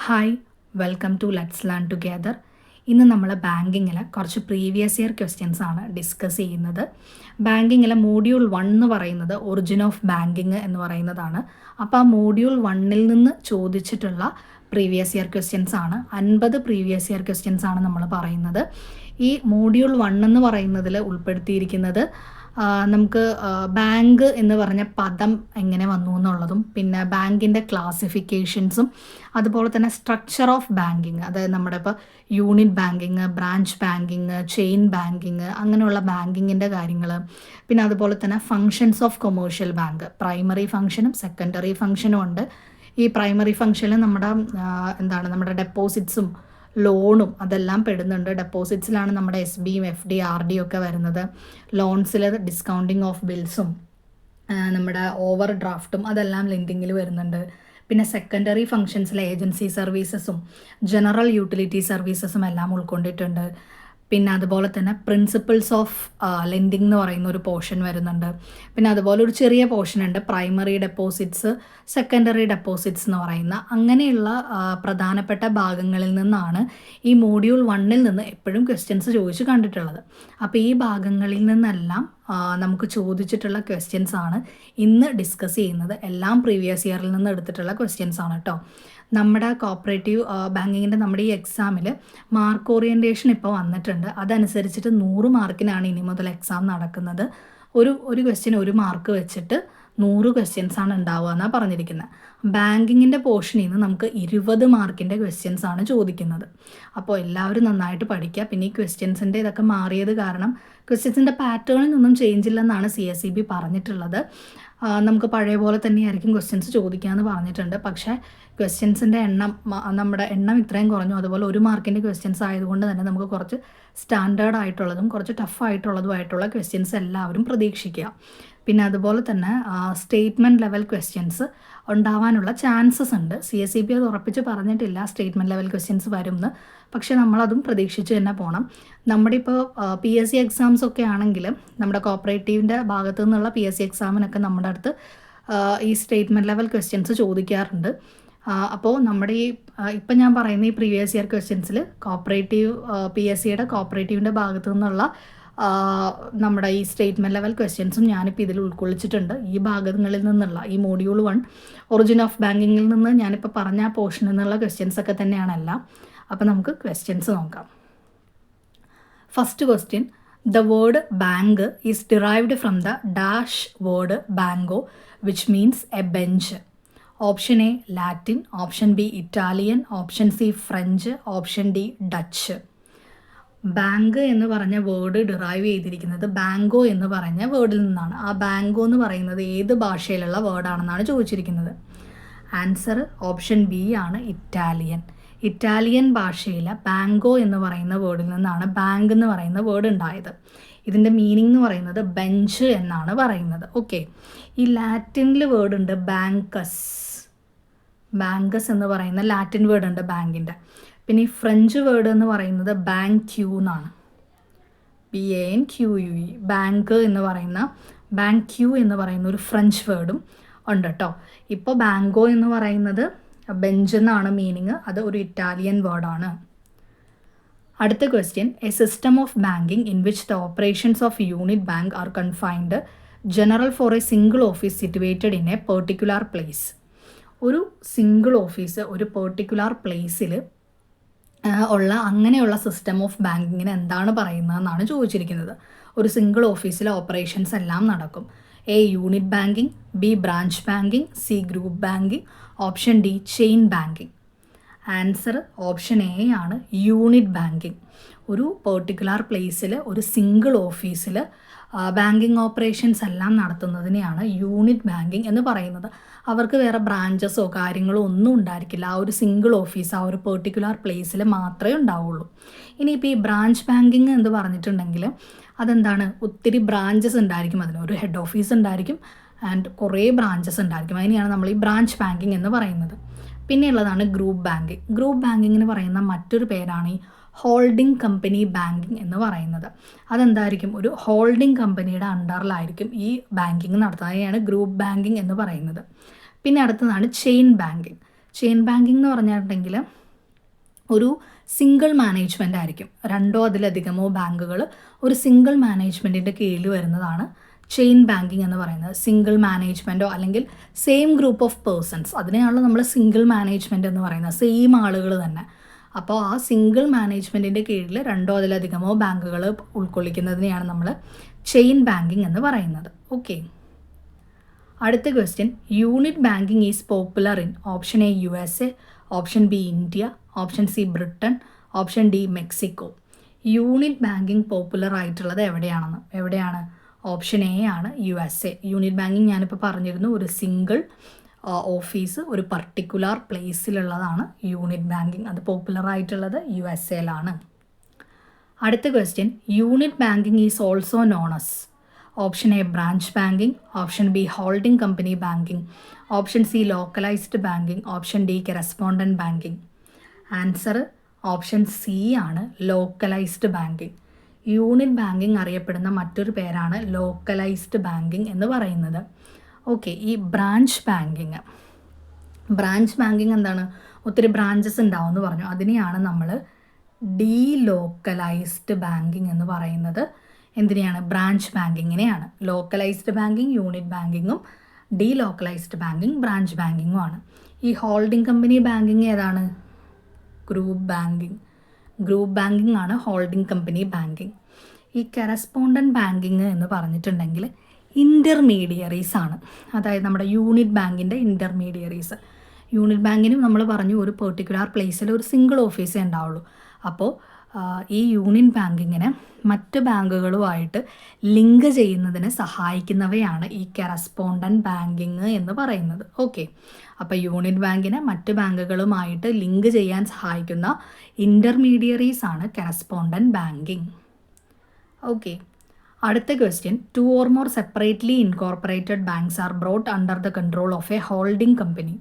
Hi, welcome to let's learn together. ഇന്ന് നമ്മൾ ബാങ്കിങ്ങിൽ കുറച്ച് പ്രീവിയസ് ഇയർ ക്വസ്റ്റ്യൻസ് ആണ് ഡിസ്കസ് ചെയ്യുന്നത്. ബാങ്കിങ്ങിലെ മോഡ്യൂൾ 1 എന്ന് പറയുന്നത് ഒറിജിൻ ഓഫ് ബാങ്കിങ് എന്ന് പറയുന്നതാണ്. അപ്പോൾ ആ മോഡ്യൂൾ 1-ൽ നിന്ന് ചോദിച്ചിട്ടുള്ള പ്രീവിയസ് ഇയർ ക്വസ്റ്റ്യൻസ് ആണ്. 50 പ്രീവിയസ് ഇയർ ക്വസ്റ്റ്യൻസ് ആണ് നമ്മൾ പറയുന്നത്. ഈ മോഡ്യൂൾ 1 എന്ന് പറയുന്നതിൽ ഉൾപ്പെടുത്തിയിരിക്കുന്നത് നമുക്ക് ബാങ്ക് എന്ന് പറഞ്ഞ പദം എങ്ങനെ വന്നു എന്നുള്ളതും, പിന്നെ ബാങ്കിൻ്റെ ക്ലാസിഫിക്കേഷൻസും, അതുപോലെ തന്നെ സ്ട്രക്ചർ ഓഫ് ബാങ്കിങ്, അതായത് നമ്മുടെ ഇപ്പോൾ unit banking, branch banking, chain banking, അങ്ങനെയുള്ള ബാങ്കിങ്ങിൻ്റെ കാര്യങ്ങൾ, പിന്നെ അതുപോലെ തന്നെ functions of commercial bank, primary ഫങ്ഷനും സെക്കൻഡറി ഫങ്ഷനും ഉണ്ട്. ഈ പ്രൈമറി ഫങ്ഷനിൽ നമ്മുടെ ഡെപ്പോസിറ്റ്സും ലോണും അതെല്ലാം പെടുന്നുണ്ട്. ഡെപ്പോസിറ്റ്സിലാണ് നമ്മുടെ SBയും FD RD ഒക്കെ വരുന്നത്. ലോൺസിൽ ഡിസ്കൗണ്ടിങ് ഓഫ് ബിൽസും നമ്മുടെ ഓവർ ഡ്രാഫ്റ്റും അതെല്ലാം ലെൻഡിങ്ങിൽ വരുന്നുണ്ട്. പിന്നെ സെക്കൻഡറി ഫങ്ഷൻസിലെ ഏജൻസി സർവീസസും ജനറൽ യൂട്ടിലിറ്റി സർവീസസും എല്ലാം ഉൾക്കൊണ്ടിട്ടുണ്ട്. പിന്നെ അതുപോലെ തന്നെ പ്രിൻസിപ്പിൾസ് ഓഫ് ലെൻഡിങ് എന്ന് പറയുന്ന ഒരു പോർഷൻ വരുന്നുണ്ട്. പിന്നെ അതുപോലെ ഒരു ചെറിയ പോർഷൻ ഉണ്ട്, പ്രൈമറി ഡെപ്പോസിറ്റ്സ്, സെക്കൻഡറി ഡെപ്പോസിറ്റ്സ് എന്ന് പറയുന്ന. അങ്ങനെയുള്ള പ്രധാനപ്പെട്ട ഭാഗങ്ങളിൽ നിന്നാണ് ഈ മോഡ്യൂൾ 1-ൽ നിന്ന് എപ്പോഴും ക്വസ്റ്റ്യൻസ് ചോദിച്ച് കണ്ടിട്ടുള്ളത്. അപ്പോൾ ഈ ഭാഗങ്ങളിൽ നിന്നെല്ലാം നമുക്ക് ചോദിച്ചിട്ടുള്ള ക്വസ്റ്റ്യൻസ് ആണ് ഇന്ന് ഡിസ്കസ് ചെയ്യുന്നത്. എല്ലാം പ്രീവിയസ് ഇയറിൽ നിന്ന് എടുത്തിട്ടുള്ള ക്വസ്റ്റ്യൻസ് ആണ് കേട്ടോ. നമ്മുടെ കോപ്പറേറ്റീവ് ബാങ്കിങ്ങിൻ്റെ നമ്മുടെ ഈ എക്സാമിൽ മാർക്ക് ഓറിയൻറ്റേഷൻ ഇപ്പോൾ വന്നിട്ടുണ്ട്. അതനുസരിച്ചിട്ട് 100 മാർക്കിനാണ് ഇനി മുതൽ എക്സാം നടക്കുന്നത്. ഒരു ക്വസ്റ്റ്യൻ 1 മാർക്ക് വെച്ചിട്ട് 100 ക്വസ്റ്റ്യൻസ് ആണ് ഉണ്ടാവുക എന്നാണ് പറഞ്ഞിരിക്കുന്നത്. ബാങ്കിങ്ങിൻ്റെ പോർഷനിൽ നിന്ന് നമുക്ക് 20 മാർക്കിൻ്റെ ക്വസ്റ്റ്യൻസ് ആണ് ചോദിക്കുന്നത്. അപ്പോൾ എല്ലാവരും നന്നായിട്ട് പഠിക്കുക. പിന്നെ ഈ ക്വസ്റ്റ്യൻസിൻ്റെ ഇതൊക്കെ മാറിയത് കാരണം ക്വസ്റ്റ്യൻസിൻ്റെ പാറ്റേണിൽ നിന്നും ചേഞ്ച് ഇല്ലെന്നാണ് CSEB പറഞ്ഞിട്ടുള്ളത്. നമുക്ക് പഴയ പോലെ തന്നെയായിരിക്കും ക്വസ്റ്റ്യൻസ് ചോദിക്കാമെന്ന് പറഞ്ഞിട്ടുണ്ട്. പക്ഷേ ക്വസ്റ്റ്യൻസിൻ്റെ നമ്മുടെ എണ്ണം ഇത്രയും കുറഞ്ഞു. അതുപോലെ 1 മാർക്കിൻ്റെ ക്വസ്റ്റ്യൻസ് ആയതുകൊണ്ട് തന്നെ നമുക്ക് കുറച്ച് സ്റ്റാൻഡേർഡ് ആയിട്ടുള്ളതും കുറച്ച് ടഫ് ആയിട്ടുള്ളതുമായിട്ടുള്ള ക്വസ്റ്റ്യൻസ് എല്ലാവരും പ്രതീക്ഷിക്കുക. പിന്നെ അതുപോലെ തന്നെ സ്റ്റേറ്റ്മെൻറ്റ് ലെവൽ ക്വസ്റ്റ്യൻസ് ഉണ്ടാവാനുള്ള ചാൻസസ് ഉണ്ട്. CSEB അത് ഉറപ്പിച്ച് പറഞ്ഞിട്ടില്ല സ്റ്റേറ്റ്മെൻറ്റ് ലെവൽ ക്വസ്റ്റ്യൻസ് വരുമെന്ന്. പക്ഷേ നമ്മളതും പ്രതീക്ഷിച്ച് തന്നെ പോകണം. നമ്മുടെ ഇപ്പോൾ PSC എക്സാംസ് ഒക്കെ ആണെങ്കിൽ നമ്മുടെ കോപ്പറേറ്റീവിൻ്റെ ഭാഗത്തു നിന്നുള്ള PSC എക്സാമിനൊക്കെ നമ്മുടെ അടുത്ത് ഈ സ്റ്റേറ്റ്മെൻറ്റ് ലെവൽ ക്വസ്റ്റ്യൻസ് ചോദിക്കാറുണ്ട്. അപ്പോൾ നമ്മുടെ ഈ ഇപ്പം ഞാൻ പറയുന്ന ഈ പ്രീവിയസ് ഇയർ ക്വസ്റ്റ്യൻസിൽ കോപ്പറേറ്റീവ് PSCയുടെ കോപ്പറേറ്റീവിൻ്റെ ഭാഗത്തു നിന്നുള്ള നമ്മുടെ ഈ സ്റ്റേറ്റ്മെൻറ്റ് ലെവൽ ക്വസ്റ്റ്യൻസും ഞാനിപ്പോൾ ഇതിൽ ഉൾക്കൊള്ളിച്ചിട്ടുണ്ട്. ഈ ഭാഗങ്ങളിൽ നിന്നുള്ള ഈ മോഡ്യൂൾ 1 ഒറിജിൻ ഓഫ് ബാങ്കിങ്ങിൽ നിന്ന് ഞാനിപ്പോൾ പറഞ്ഞ ആ പോർഷനിൽ നിന്നുള്ള ക്വസ്റ്റ്യൻസ് ഒക്കെ തന്നെയാണ് എല്ലാം. അപ്പോൾ നമുക്ക് ക്വസ്റ്റ്യൻസ് നോക്കാം. First question, the word bank is derived from the dash word banco, which means a bench. Option A Latin, option B Italian, option C French, option D Dutch. Bank എന്ന് പറഞ്ഞ word derive ചെയ്തിരിക്കുന്നത് ബാങ്കോ എന്ന് പറഞ്ഞ വേർഡിൽ നിന്നാണ്. ആ ബാങ്കോ എന്ന് പറയുന്നത് ഏത് ഭാഷയിലുള്ള വേർഡാണെന്നാണ് ചോദിച്ചിരിക്കുന്നത്. ആൻസർ ഓപ്ഷൻ B ആണ്, ഇറ്റാലിയൻ. ഇറ്റാലിയൻ ഭാഷയിൽ ബാങ്കോ എന്ന് പറയുന്ന വേർഡിൽ നിന്നാണ് ബാങ്ക് എന്ന് പറയുന്ന വേർഡ് ഉണ്ടായത്. ഇതിൻ്റെ മീനിങ് എന്ന് പറയുന്നത് ബെഞ്ച് എന്നാണ് പറയുന്നത്. ഓക്കെ, ഈ ലാറ്റിനിൽ വേർഡ് ഉണ്ട് ബാങ്കസ്. ബാങ്കസ് എന്ന് പറയുന്ന ലാറ്റിൻ വേർഡ് ഉണ്ട് ബാങ്കിൻ്റെ. പിന്നെ ഈ ഫ്രഞ്ച് വേർഡ് എന്ന് പറയുന്നത് ബാങ്ക്യൂ എന്നാണ്, BANQUE. ബാങ്ക് എന്ന് പറയുന്ന ബാങ്ക്യൂ എന്ന് പറയുന്ന ഒരു ഫ്രഞ്ച് വേർഡും ഉണ്ട് കേട്ടോ. ഇപ്പോൾ ബാങ്കോ എന്ന് പറയുന്നത് ബെഞ്ച് എന്നാണ് മീനിങ്. അത് ഒരു ഇറ്റാലിയൻ വേർഡാണ്. അടുത്ത question, A system of banking in which the operations of unit bank R confined general for A single office situated in A particular place. ഒരു സിംഗിൾ ഓഫീസ് ഒരു പെർട്ടിക്കുലർ പ്ലേസിൽ ഉള്ള അങ്ങനെയുള്ള സിസ്റ്റം ഓഫ് ബാങ്കിങ്ങിന് എന്താണ് പറയുന്നതെന്നാണ് ചോദിച്ചിരിക്കുന്നത്. ഒരു സിംഗിൾ ഓഫീസിലെ ഓപ്പറേഷൻസ് എല്ലാം നടക്കും. A unit banking, B branch banking, C group banking, option D chain banking. Answer option A ആണ്, യൂണിറ്റ് ബാങ്കിങ്. ഒരു പെർട്ടിക്കുലർ പ്ലേസിൽ ഒരു സിംഗിൾ ഓഫീസിൽ ബാങ്കിങ് ഓപ്പറേഷൻസ് എല്ലാം നടത്തുന്നതിനെയാണ് യൂണിറ്റ് ബാങ്കിങ് എന്ന് പറയുന്നത്. അവർക്ക് വേറെ ബ്രാഞ്ചസോ കാര്യങ്ങളോ ഒന്നും ഉണ്ടായിരിക്കില്ല. ആ ഒരു സിംഗിൾ ഓഫീസ് ആ ഒരു പെർട്ടിക്കുലർ പ്ലേസിൽ മാത്രമേ ഉണ്ടാവുള്ളൂ. ഇനിയിപ്പോൾ ഈ ബ്രാഞ്ച് ബാങ്കിങ് എന്ന് പറഞ്ഞിട്ടുണ്ടെങ്കിൽ അതെന്താണ്, ഒത്തിരി ബ്രാഞ്ചസ് ഉണ്ടായിരിക്കും. അതിനൊരു ഹെഡ് ഓഫീസ് ഉണ്ടായിരിക്കും ആൻഡ് കുറേ ബ്രാഞ്ചസ് ഉണ്ടായിരിക്കും. അതിനെയാണ് നമ്മൾ ഈ ബ്രാഞ്ച് ബാങ്കിങ് എന്ന് പറയുന്നത്. പിന്നെയുള്ളതാണ് ഗ്രൂപ്പ് ബാങ്കിങ്. ഗ്രൂപ്പ് ബാങ്കിങ് എന്ന് പറയുന്ന മറ്റൊരു പേരാണ് ഈ ഹോൾഡിംഗ് കമ്പനി ബാങ്കിങ് എന്ന് പറയുന്നത്. അതെന്തായിരിക്കും, ഒരു ഹോൾഡിംഗ് കമ്പനിയുടെ അണ്ടറിലായിരിക്കും ഈ ബാങ്കിങ് നടത്തുന്നത്. അതിനെയാണ് ഗ്രൂപ്പ് ബാങ്കിങ് എന്ന് പറയുന്നത്. പിന്നെ അടുത്തതാണ് ചെയിൻ ബാങ്കിങ്. ചെയിൻ ബാങ്കിങ് എന്ന് പറഞ്ഞിട്ടുണ്ടെങ്കിൽ ഒരു സിംഗിൾ മാനേജ്മെൻ്റ് ആയിരിക്കും. 2 അതിലധികമോ ബാങ്കുകൾ ഒരു സിംഗിൾ മാനേജ്മെൻറ്റിൻ്റെ കീഴിൽ വരുന്നതാണ് ചെയിൻ ബാങ്കിങ് എന്ന് പറയുന്നത്. സിംഗിൾ മാനേജ്മെൻറ്റോ അല്ലെങ്കിൽ സെയിം ഗ്രൂപ്പ് ഓഫ് പേഴ്സൺസ്, അതിനെയാണല്ലോ നമ്മൾ സിംഗിൾ മാനേജ്മെൻറ്റ് എന്ന് പറയുന്നത്, സെയിം ആളുകൾ തന്നെ. അപ്പോൾ ആ സിംഗിൾ മാനേജ്മെൻറ്റിൻ്റെ കീഴിൽ 2 അതിലധികമോ ബാങ്കുകൾ ഉൾക്കൊള്ളിക്കുന്നതിനെയാണ് നമ്മൾ ചെയിൻ ബാങ്കിങ് എന്ന് പറയുന്നത്. ഓക്കെ, അടുത്ത question, unit banking is popular in option A USA, option B India, option C Britain, option D Mexico. Unit banking popular ആയിട്ടുള്ളത് എവിടെയാണ്? ഓപ്ഷൻ എ ആണ് USA. യൂണിറ്റ് ബാങ്കിങ് ഞാനിപ്പോൾ പറഞ്ഞിരുന്നു, ഒരു സിംഗിൾ ഓഫീസ് ഒരു പർട്ടിക്കുലർ പ്ലേസിലുള്ളതാണ് യൂണിറ്റ് ബാങ്കിങ്. അത് popular ആയിട്ടുള്ളത് USA-ലാണ്. അടുത്ത question, unit banking is also known as option A branch banking, option B holding company banking, option C localised banking, option D correspondent banking. Answer option C ആണ്, localised banking. Unit banking അറിയപ്പെടുന്ന മറ്റൊരു പേരാണ് localised banking എന്ന് പറയുന്നത്. Okay, ഈ branch banking എന്താണ്? ഒത്തിരി branches ഉണ്ടാവും എന്ന് പറഞ്ഞു. അതിനെയാണ് നമ്മൾ ഡീലോക്കലൈസ്ഡ് ബാങ്കിങ് എന്ന് പറയുന്നത്. എന്തിനെയാണ്? ബ്രാഞ്ച് ബാങ്കിങ്ങിനെയാണ്. ലോക്കലൈസ്ഡ് ബാങ്കിങ് യൂണിറ്റ് ബാങ്കിങ്ങും ഡീലോക്കലൈസ്ഡ് ബാങ്കിങ് ബ്രാഞ്ച് ബാങ്കിങ്ങും ആണ്. ഈ ഹോൾഡിംഗ് കമ്പനി ബാങ്കിങ് ഏതാണ്? ഗ്രൂപ്പ് ബാങ്കിങ് ആണ് ഹോൾഡിംഗ് കമ്പനി ബാങ്കിങ്. ഈ കറസ്പോണ്ടൻറ്റ് ബാങ്കിങ് എന്ന് പറഞ്ഞിട്ടുണ്ടെങ്കിൽ ഇൻ്റർമീഡിയറീസ് ആണ്. അതായത് നമ്മുടെ യൂണിറ്റ് ബാങ്കിൻ്റെ ഇൻ്റർമീഡിയറീസ്. യൂണിറ്റ് ബാങ്കിനും നമ്മൾ പറഞ്ഞു ഒരു പെർട്ടിക്കുലർ പ്ലേസിൽ ഒരു സിംഗിൾ ഓഫീസേ ഉണ്ടാവുള്ളൂ. അപ്പോൾ ഈ യൂണിയൻ ബാങ്കിങ്ങിനെ മറ്റ് ബാങ്കുകളുമായിട്ട് ലിങ്ക് ചെയ്യുന്നതിന് സഹായിക്കുന്നവയാണ് ഈ കറസ്പോണ്ടൻറ്റ് ബാങ്കിങ് എന്ന് പറയുന്നത്. ഓക്കെ, അപ്പോൾ യൂണിറ്റ് ബാങ്കിനെ മറ്റ് ബാങ്കുകളുമായിട്ട് ലിങ്ക് ചെയ്യാൻ സഹായിക്കുന്ന ഇൻ്റർമീഡിയറീസ് ആണ് കറസ്പോണ്ടൻറ്റ് ബാങ്കിങ്. ഓക്കെ, അടുത്ത question, 2 or more separately incorporated banks are brought under the control of A holding company.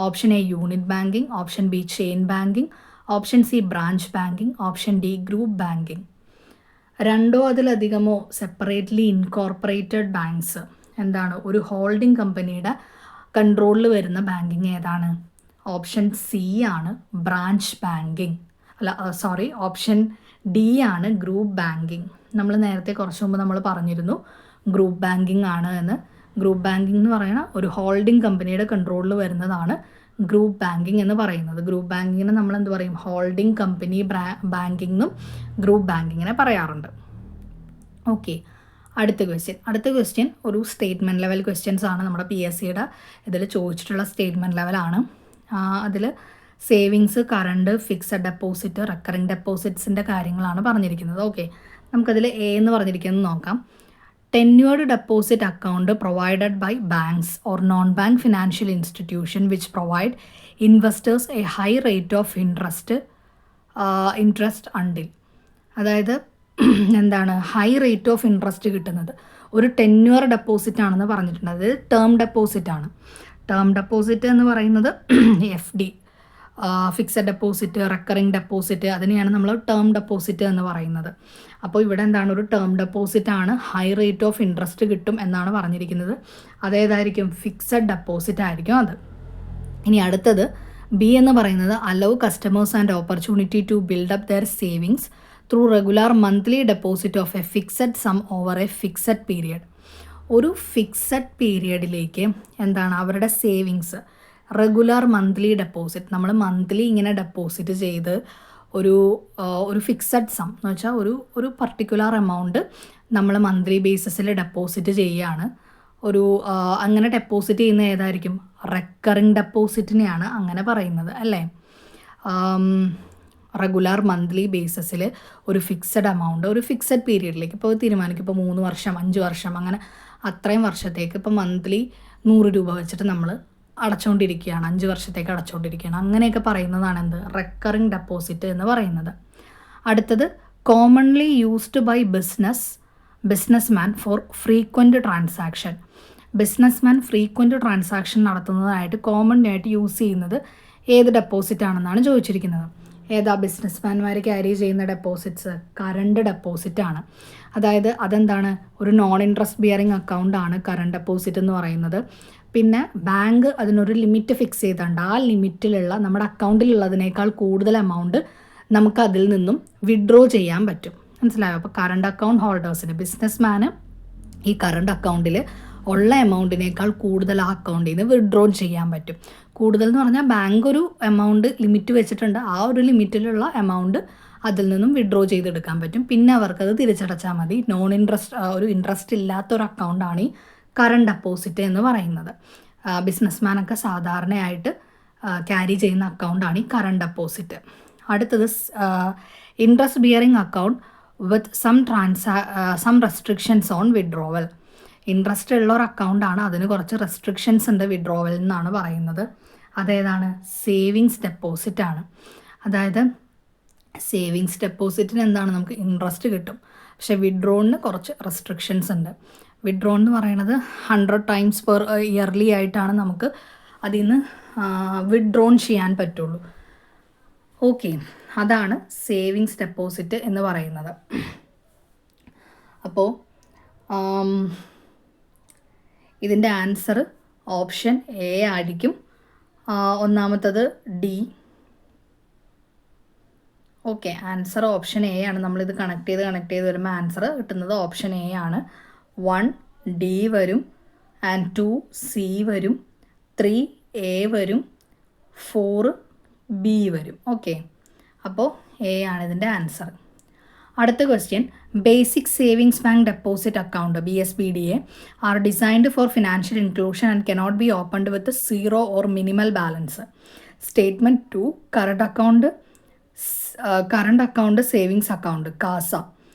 Option A unit banking, option B chain banking, option C branch banking, option D group banking. 2 അതിലധികമോ separately incorporated banks എന്താണ്? ഒരു holding കമ്പനിയുടെ കൺട്രോളിൽ വരുന്ന banking ഏതാണ്? Option C ആണ്, branch banking. Option D ആണ്, group banking. നമ്മൾ നേരത്തെ കുറച്ച് മുമ്പ് നമ്മൾ പറഞ്ഞിരുന്നു ഗ്രൂപ്പ് ബാങ്കിങ് ആണ് എന്ന്. ഗ്രൂപ്പ് ബാങ്കിങ് എന്ന് പറയുന്ന ഒരു ഹോൾഡിംഗ് കമ്പനിയുടെ കൺട്രോളിൽ വരുന്നതാണ് ഗ്രൂപ്പ് ബാങ്കിങ് എന്ന് പറയുന്നത്. ഗ്രൂപ്പ് ബാങ്കിങ്ങിനെ നമ്മൾ എന്ത് പറയും? ഹോൾഡിംഗ് കമ്പനി ബാങ്കിങ് എന്നും ഗ്രൂപ്പ് ബാങ്കിങ്ങിനെ പറയാറുണ്ട്. ഓക്കെ, അടുത്ത ക്വസ്റ്റ്യൻ ഒരു സ്റ്റേറ്റ്മെൻറ്റ് ലെവൽ ക്വസ്റ്റ്യൻസ് ആണ്. നമ്മുടെ PSCയുടെ ഇതിൽ ചോദിച്ചിട്ടുള്ള സ്റ്റേറ്റ്മെൻറ്റ് ലെവലാണ്. അതിൽ savings, current, fixed deposit, recurring ഡെപ്പോസിറ്റ്സിൻ്റെ കാര്യങ്ങളാണ് പറഞ്ഞിരിക്കുന്നത്. ഓക്കെ, നമുക്കതിൽ എ എന്ന് പറഞ്ഞിരിക്കുന്നത് നോക്കാം. Tenured deposit account provided by banks or non-bank financial institution which provide investors a high rate of interest until. അതായത് എന്താണ്? ഹൈ റേറ്റ് ഓഫ് ഇൻട്രസ്റ്റ് കിട്ടുന്നത് ഒരു ടെന്യൂർ ഡെപ്പോസിറ്റ് ആണെന്ന് പറഞ്ഞിട്ടുണ്ട്. അത് ടേം ഡെപ്പോസിറ്റ് ആണ്. ടേം ഡെപ്പോസിറ്റ് എന്ന് പറയുന്നത് FD, fixed deposit, recurring deposit, അതിനെയാണ് നമ്മൾ ടേം ഡെപ്പോസിറ്റ് എന്ന് പറയുന്നത്. അപ്പോൾ ഇവിടെ എന്താണ്? ഒരു ടേം ഡെപ്പോസിറ്റ് ആണ്, ഹൈ റേറ്റ് ഓഫ് ഇൻട്രസ്റ്റ് കിട്ടും എന്നാണ് പറഞ്ഞിരിക്കുന്നത്. അതേതായിരിക്കും? ഫിക്സഡ് ഡെപ്പോസിറ്റ് ആയിരിക്കും അത്. ഇനി അടുത്തത് ബി എന്ന് പറയുന്നത് allow customers and opportunity to build up their savings through regular monthly deposit of a fixed sum over a fixed period. ഒരു ഫിക്സഡ് പീരിയഡിലേക്ക് എന്താണ് അവരുടെ സേവിങ്സ്, റെഗുലർ മന്ത്ലി ഡെപ്പോസിറ്റ്, നമ്മൾ മന്ത്ലി ഇങ്ങനെ ഡെപ്പോസിറ്റ് ചെയ്ത് ഒരു ഫിക്സഡ് സം എന്ന് വെച്ചാൽ ഒരു പർട്ടിക്കുലർ എമൗണ്ട് നമ്മൾ മന്ത്ലി ബേസിസിൽ ഡെപ്പോസിറ്റ് ചെയ്യുകയാണ്. അങ്ങനെ ഡെപ്പോസിറ്റ് ചെയ്യുന്ന ഏതായിരിക്കും? റെക്കറിംഗ് ഡെപ്പോസിറ്റിനെയാണ് അങ്ങനെ പറയുന്നത് അല്ലേ. റെഗുലർ മന്ത്ലി ബേസിസിൽ ഒരു ഫിക്സഡ് എമൗണ്ട് ഒരു ഫിക്സഡ് പീരീഡിലേക്ക് ഇപ്പോൾ തീരുമാനിക്കും. ഇപ്പോൾ 3 വർഷം 5 വർഷം അങ്ങനെ അത്രയും വർഷത്തേക്ക് ഇപ്പോൾ മന്ത്ലി 100 രൂപ വെച്ചിട്ട് നമ്മൾ അടച്ചുകൊണ്ടിരിക്കുകയാണ്, 5 വർഷത്തേക്ക് അടച്ചുകൊണ്ടിരിക്കുകയാണ്. അങ്ങനെയൊക്കെ പറയുന്നതാണ് എന്ത്? റെക്കറിംഗ് ഡെപ്പോസിറ്റ് എന്ന് പറയുന്നത്. അടുത്തത് commonly used by businessman for frequent transaction. Businessman frequent transaction നടത്തുന്നതായിട്ട് കോമൺ ആയിട്ട് യൂസ് ചെയ്യുന്നത് ഏത് ഡെപ്പോസിറ്റ് ആണെന്നാണ് ചോദിച്ചിരിക്കുന്നത്. ഏതാ ബിസിനസ്മാൻമാർ ക്യാരി ചെയ്യുന്ന ഡെപ്പോസിറ്റ്സ്? കറണ്ട് ഡെപ്പോസിറ്റ് ആണ്. അതായത് അതെന്താണ്? ഒരു നോൺ ഇൻട്രസ്റ്റ് ബിയറിംഗ് അക്കൗണ്ട് ആണ് കറണ്ട് ഡെപ്പോസിറ്റ് എന്ന് പറയുന്നത്. പിന്നെ ബാങ്ക് അതിനൊരു ലിമിറ്റ് ഫിക്സ് ചെയ്തിട്ടുണ്ട്. ആ ലിമിറ്റിലുള്ള നമ്മുടെ അക്കൗണ്ടിലുള്ളതിനേക്കാൾ കൂടുതൽ എമൗണ്ട് നമുക്ക് അതിൽ നിന്നും വിഡ്രോ ചെയ്യാൻ പറ്റും. മനസ്സിലായോ? അപ്പോൾ കറണ്ട് അക്കൗണ്ട് ഹോൾഡേഴ്സിന്, ബിസിനസ്മാന് ഈ കറണ്ട് അക്കൗണ്ടിൽ ഉള്ള എമൗണ്ടിനേക്കാൾ കൂടുതൽ ആ അക്കൗണ്ടിൽ നിന്ന് വിഡ്രോ ചെയ്യാൻ പറ്റും. കൂടുതൽ എന്ന് പറഞ്ഞാൽ ബാങ്ക് ഒരു എമൗണ്ട് ലിമിറ്റ് വെച്ചിട്ടുണ്ട്. ആ ഒരു ലിമിറ്റിലുള്ള എമൗണ്ട് അതിൽ നിന്നും വിഡ്രോ ചെയ്തെടുക്കാൻ പറ്റും. പിന്നെ അവർക്കത് തിരിച്ചടച്ചാൽ മതി. ഒരു ഇൻട്രസ്റ്റ് ഇല്ലാത്തൊരു അക്കൗണ്ടാണ് ഈ കറണ്ട് ഡെപ്പോസിറ്റ് എന്ന് പറയുന്നത്. ബിസിനസ്മാനൊക്കെ സാധാരണയായിട്ട് ക്യാരി ചെയ്യുന്ന അക്കൗണ്ടാണ് ഈ കറണ്ട് ഡെപ്പോസിറ്റ്. അടുത്തത് interest bearing account with some restrictions on withdrawal. Interest ഉള്ള ഒരു അക്കൗണ്ടാണ്, അതിന് കുറച്ച് റെസ്ട്രിക്ഷൻസ് ഉണ്ട് വിഡ്രോവൽ എന്നാണ് പറയുന്നത്. അതേതാണ്? സേവിങ്സ് ഡെപ്പോസിറ്റ് ആണ്. അതായത് സേവിങ്സ് ഡെപ്പോസിറ്റിന് എന്താണ്, നമുക്ക് ഇൻട്രസ്റ്റ് കിട്ടും, പക്ഷേ വിഡ്രോണിന് കുറച്ച് റെസ്ട്രിക്ഷൻസ് ഉണ്ട്. വിഡ്രോ എന്ന് പറയുന്നത് 100 times പെർ ഇയർലി ആയിട്ടാണ് നമുക്ക് അതിൽ നിന്ന് വിഡ്രോൺ ചെയ്യാൻ പറ്റുള്ളൂ. ഓക്കെ, അതാണ് സേവിങ്സ് ഡെപ്പോസിറ്റ് എന്ന് പറയുന്നത്. അപ്പോൾ ഇതിൻ്റെ ആൻസർ ഓപ്ഷൻ എ ആയിരിക്കും. ഒന്നാമത്തത് D. Okay, answer option A ആണ്. നമ്മളിത് കണക്ട് ചെയ്ത് വരുമ്പോൾ ആൻസർ കിട്ടുന്നത് ഓപ്ഷൻ എ ആണ്. 1 ഡി വരും, ആൻഡ് 2 സി വരും, 3 എ വരും, 4 ബി വരും. ഓക്കെ, അപ്പോൾ എ ആണ് ഇതിൻ്റെ ആൻസർ. അടുത്ത question, basic savings bank deposit account BSBDA R designed for financial inclusion and cannot be opened with 0 or minimal balance. Statement 2, current account savings account CASA.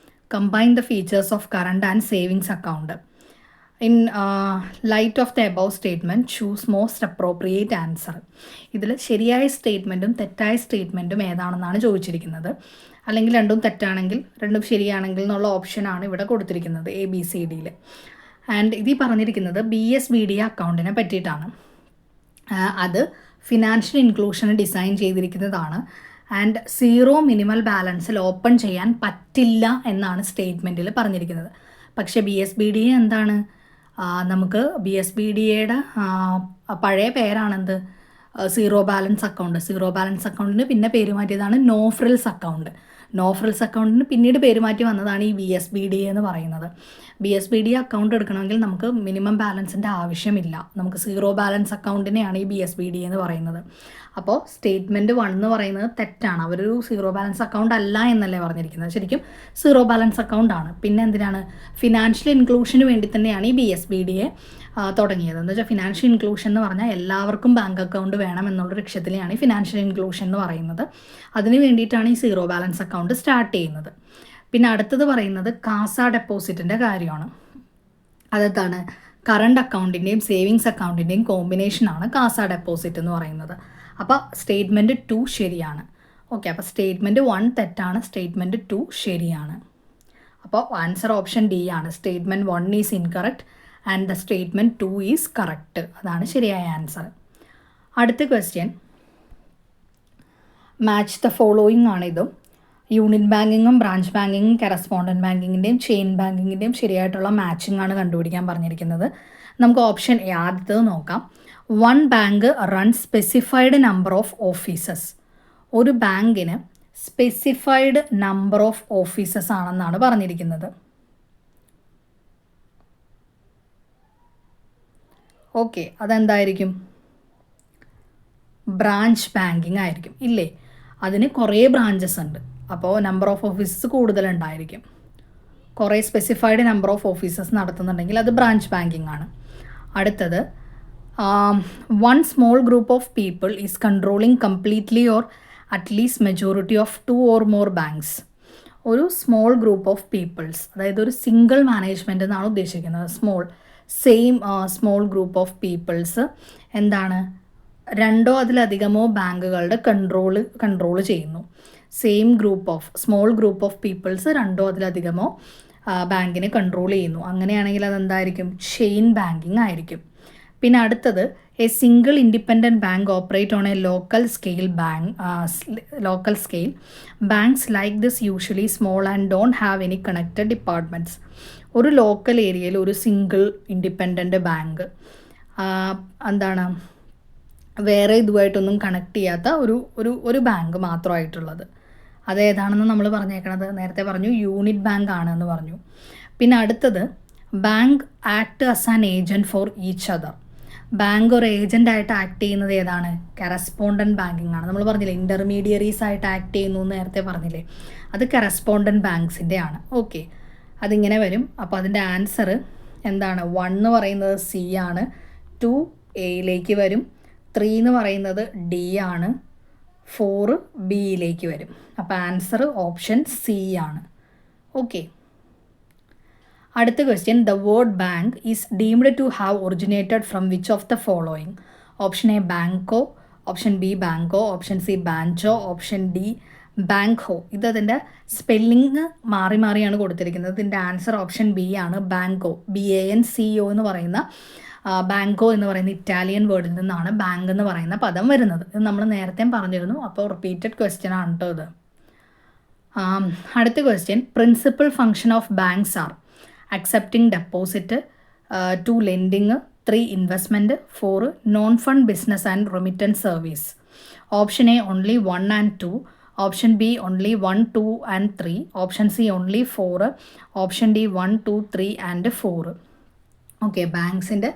Combine the features of current and savings account. In light of the above statement, choose most appropriate answer. ഇതിൽ ശരിയായ സ്റ്റേറ്റ്മെൻറ്റും തെറ്റായ സ്റ്റേറ്റ്മെൻറ്റും ഏതാണെന്നാണ് ചോദിച്ചിരിക്കുന്നത്. അല്ലെങ്കിൽ രണ്ടും തെറ്റാണെങ്കിൽ രണ്ടും ശരിയാണെങ്കിൽ എന്നുള്ള ഓപ്ഷനാണ് ഇവിടെ കൊടുത്തിരിക്കുന്നത് ABCDയിൽ. ആൻഡ് ഇതിൽ പറഞ്ഞിരിക്കുന്നത് BSBDA അക്കൗണ്ടിനെ പറ്റിയിട്ടാണ്. അത് ഫിനാൻഷ്യൽ ഇൻക്ലൂഷന് ഡിസൈൻ ചെയ്തിരിക്കുന്നതാണ്. ആൻഡ് 0 മിനിമൽ ബാലൻസിൽ ഓപ്പൺ ചെയ്യാൻ പറ്റില്ല എന്നാണ് സ്റ്റേറ്റ്മെൻറ്റിൽ പറഞ്ഞിരിക്കുന്നത്. പക്ഷേ BSBDA എന്താണ്, നമുക്ക് BSBDAയുടെ പഴയ പേരാണെന്ത്, 0 ബാലൻസ് അക്കൗണ്ട്. 0 ബാലൻസ് അക്കൗണ്ടിന് പിന്നെ പേര് മാറ്റിയതാണ് no frills account. No frills അക്കൗണ്ടിന് പിന്നീട് പേര് മാറ്റി വന്നതാണ് ഈ BSBDA എന്ന് പറയുന്നത്. BSBDA അക്കൗണ്ട് എടുക്കണമെങ്കിൽ നമുക്ക് മിനിമം ബാലൻസിൻ്റെ ആവശ്യമില്ല. നമുക്ക് 0 ബാലൻസ് അക്കൗണ്ടിനെയാണ് ഈ BSBDA എന്ന് പറയുന്നത്. അപ്പോൾ സ്റ്റേറ്റ്മെൻറ്റ് 1 എന്ന് പറയുന്നത് തെറ്റാണ്. അവരൊരു 0 ബാലൻസ് അക്കൗണ്ട് അല്ല എന്നല്ലേ പറഞ്ഞിരിക്കുന്നത്. ശരിക്കും 0 ബാലൻസ് അക്കൗണ്ട് ആണ്. പിന്നെ എന്തിനാണ്, ഫിനാൻഷ്യൽ ഇൻക്ലൂഷന് വേണ്ടി തന്നെയാണ് ഈ BSBDA തുടങ്ങിയത്. എന്ന് വെച്ചാൽ ഫിനാൻഷ്യൽ ഇൻക്ലൂഷൻ എന്ന് പറഞ്ഞാൽ എല്ലാവർക്കും ബാങ്ക് അക്കൗണ്ട് വേണം എന്നുള്ള ലക്ഷ്യത്തിലാണ് ഈ ഫിനാൻഷ്യൽ ഇൻക്ലൂഷൻ എന്ന് പറയുന്നത്. അതിന് വേണ്ടിയിട്ടാണ് ഈ 0 ബാലൻസ് അക്കൗണ്ട് സ്റ്റാർട്ട് ചെയ്യുന്നത്. പിന്നെ അടുത്തത് പറയുന്നത് കാസ ഡെപ്പോസിറ്റിൻ്റെ കാര്യമാണ്. അതെന്താണ്, കറണ്ട് അക്കൗണ്ടിൻ്റെയും സേവിങ്സ് അക്കൗണ്ടിൻ്റെയും കോമ്പിനേഷനാണ് കാസ ഡെപ്പോസിറ്റ് എന്ന് പറയുന്നത്. അപ്പോൾ സ്റ്റേറ്റ്മെൻറ്റ് 2 ശരിയാണ്. ഓക്കെ, അപ്പോൾ സ്റ്റേറ്റ്മെൻറ്റ് 1 തെറ്റാണ്, സ്റ്റേറ്റ്മെൻറ്റ് 2 ശരിയാണ്. അപ്പോൾ ആൻസർ ഓപ്ഷൻ ഡി ആണ്. Statement 1 is incorrect and the statement 2 is correct. അതാണ് ശരിയായ ആൻസർ. അടുത്ത ക്വസ്റ്റ്യൻ, മാച്ച് ദ ഫോളോയിങ് ആണിതും. യൂണിറ്റ് ബാങ്കിങ്ങും ബ്രാഞ്ച് ബാങ്കിങ്ങും കറസ്പോണ്ടൻറ്റ് ബാങ്കിങ്ങിൻ്റെയും ചെയിൻ ബാങ്കിങ്ങിൻ്റെയും ശരിയായിട്ടുള്ള മാച്ചിങ് ആണ് കണ്ടുപിടിക്കാൻ പറഞ്ഞിരിക്കുന്നത്. നമുക്ക് ഓപ്ഷൻ എ ആദ്യത്തത് നോക്കാം. 1 bank run specified number of offices. ഒരു ബാങ്കിന് സ്പെസിഫൈഡ് നമ്പർ ഓഫ് ഓഫീസസ് ആണെന്നാണ് പറഞ്ഞിരിക്കുന്നത്. ഓക്കെ, അതെന്തായിരിക്കും, ബ്രാഞ്ച് ബാങ്കിങ് ആയിരിക്കും ഇല്ലേ. അതിന് കുറേ ബ്രാഞ്ചസ് ഉണ്ട്, അപ്പോൾ നമ്പർ ഓഫ് ഓഫീസസ് കൂടുതലുണ്ടായിരിക്കും. കുറേ സ്പെസിഫൈഡ് നമ്പർ ഓഫ് ഓഫീസസ് നടത്തുന്നുണ്ടെങ്കിൽ അത് ബ്രാഞ്ച് ബാങ്കിങ് ആണ്. അടുത്തത്, 1 small group of people is controlling completely or at least majority of 2 or more banks. ഒരു സ്മോൾ ഗ്രൂപ്പ് ഓഫ് പീപ്പിൾസ്, അതായത് ഒരു സിംഗിൾ മാനേജ്മെൻറ്റ് എന്നാണ് ഉദ്ദേശിക്കുന്നത്. സ്മോൾ ഗ്രൂപ്പ് ഓഫ് പീപ്പിൾസ് എന്താണ്, 2 അതിലധികമോ ബാങ്കുകളുടെ കൺട്രോൾ ചെയ്യുന്നു. സ്മോൾ ഗ്രൂപ്പ് ഓഫ് പീപ്പിൾസ് 2 അതിലധികമോ ബാങ്കിനെ കൺട്രോൾ ചെയ്യുന്നു. അങ്ങനെയാണെങ്കിൽ അതെന്തായിരിക്കും, ചെയിൻ ബാങ്കിങ് ആയിരിക്കും. പിന്നെ അടുത്തത്, A single independent bank operate on A local scale. Banks like this usually small and don't have any connected departments. ഒരു ലോക്കൽ ഏരിയയിൽ ഒരു സിംഗിൾ ഇൻഡിപെൻഡൻറ്റ് ബാങ്ക് എന്താണ് വേറെ ഇതുമായിട്ടൊന്നും കണക്ട് ചെയ്യാത്ത ഒരു ബാങ്ക് മാത്രമായിട്ടുള്ളത്. അതേതാണെന്ന് നമ്മൾ പറഞ്ഞേക്കണത് നേരത്തെ പറഞ്ഞു യൂണിറ്റ് ബാങ്ക് ആണെന്ന് പറഞ്ഞു. പിന്നെ അടുത്തത് bank act as an agent for each other. Bank ഒരു ഏജൻ്റായിട്ട് ആക്ട് ചെയ്യുന്നത് ഏതാണ്? കറസ്പോണ്ടൻറ്റ് ബാങ്കിങ് ആണ്. നമ്മൾ പറഞ്ഞില്ലേ ഇൻ്റർമീഡിയറീസ് ആയിട്ട് ആക്ട് ചെയ്യുന്നു എന്ന് നേരത്തെ പറഞ്ഞില്ലേ, അത് കറസ്പോണ്ടൻറ്റ് ബാങ്ക്സിൻ്റെ ആണ്. ഓക്കെ, അതിങ്ങനെ വരും. അപ്പോൾ അതിൻ്റെ ആൻസർ എന്താണ്? 1 എന്ന് പറയുന്നത് സി ആണ്, 2 എയിലേക്ക് വരും, 3 എന്ന് പറയുന്നത് ഡി ആണ്, 4 ബിയിലേക്ക് വരും. അപ്പോൾ ആൻസർ ഓപ്ഷൻ സി ആണ്. ഓക്കെ, അടുത്ത question, the word bank is deemed to have originated from which of the following? Option A banco, option B banco, option C bancho, option D bankho. ഇതതിൻ്റെ spelling മാറി മാറിയാണ് കൊടുത്തിരിക്കുന്നത്. ഇതിൻ്റെ answer option B ആണ്, ബാങ്കോ. BANCO എന്ന് പറയുന്ന ബാങ്കോ എന്ന് പറയുന്ന ഇറ്റാലിയൻ വേർഡിൽ നിന്നാണ് ബാങ്ക് എന്ന് പറയുന്ന പദം വരുന്നത്. ഇത് നമ്മൾ നേരത്തെ പറഞ്ഞിരുന്നു, അപ്പോൾ റിപ്പീറ്റഡ് ക്വസ്റ്റ്യൻ ആണ് കേട്ടോ ഇത്. അടുത്ത question, principal function of banks are accepting deposit, 2 lending, 3 investment, 4 non-fund business and remittance service. Option A only 1 and 2, option B only 1, 2 and 3, option C only 4, option D 1, 2, 3 and 4. Okay, ബാങ്ക്സിൻ്റെ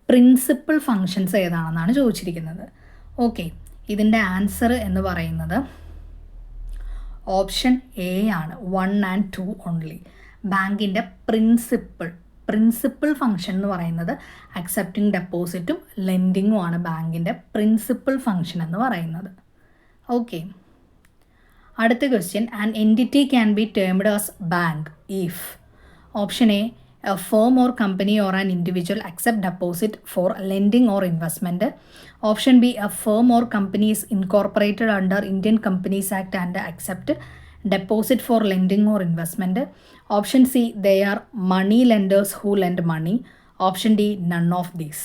principal functions ഏതാണെന്നാണ് ചോദിച്ചിരിക്കുന്നത്. Okay, ഇതിൻ്റെ answer എന്ന് പറയുന്നത് option A ആണ്, 1 and 2 only. ബാങ്കിൻ്റെ principal function എന്ന് പറയുന്നത് accepting ഡെപ്പോസിറ്റും ലെൻഡിങ്ങും ആണ് ബാങ്കിൻ്റെ പ്രിൻസിപ്പൽ ഫങ്ഷൻ എന്ന് പറയുന്നത്. ഓക്കെ, അടുത്ത question, an entity can be termed as bank if option A a firm or company or an individual accept deposit for lending or investment. Option B, a firm or company is incorporated under Indian Companies Act and accept deposit for lending or investment. Option C, they are money lenders who lend money. Option D, none of these.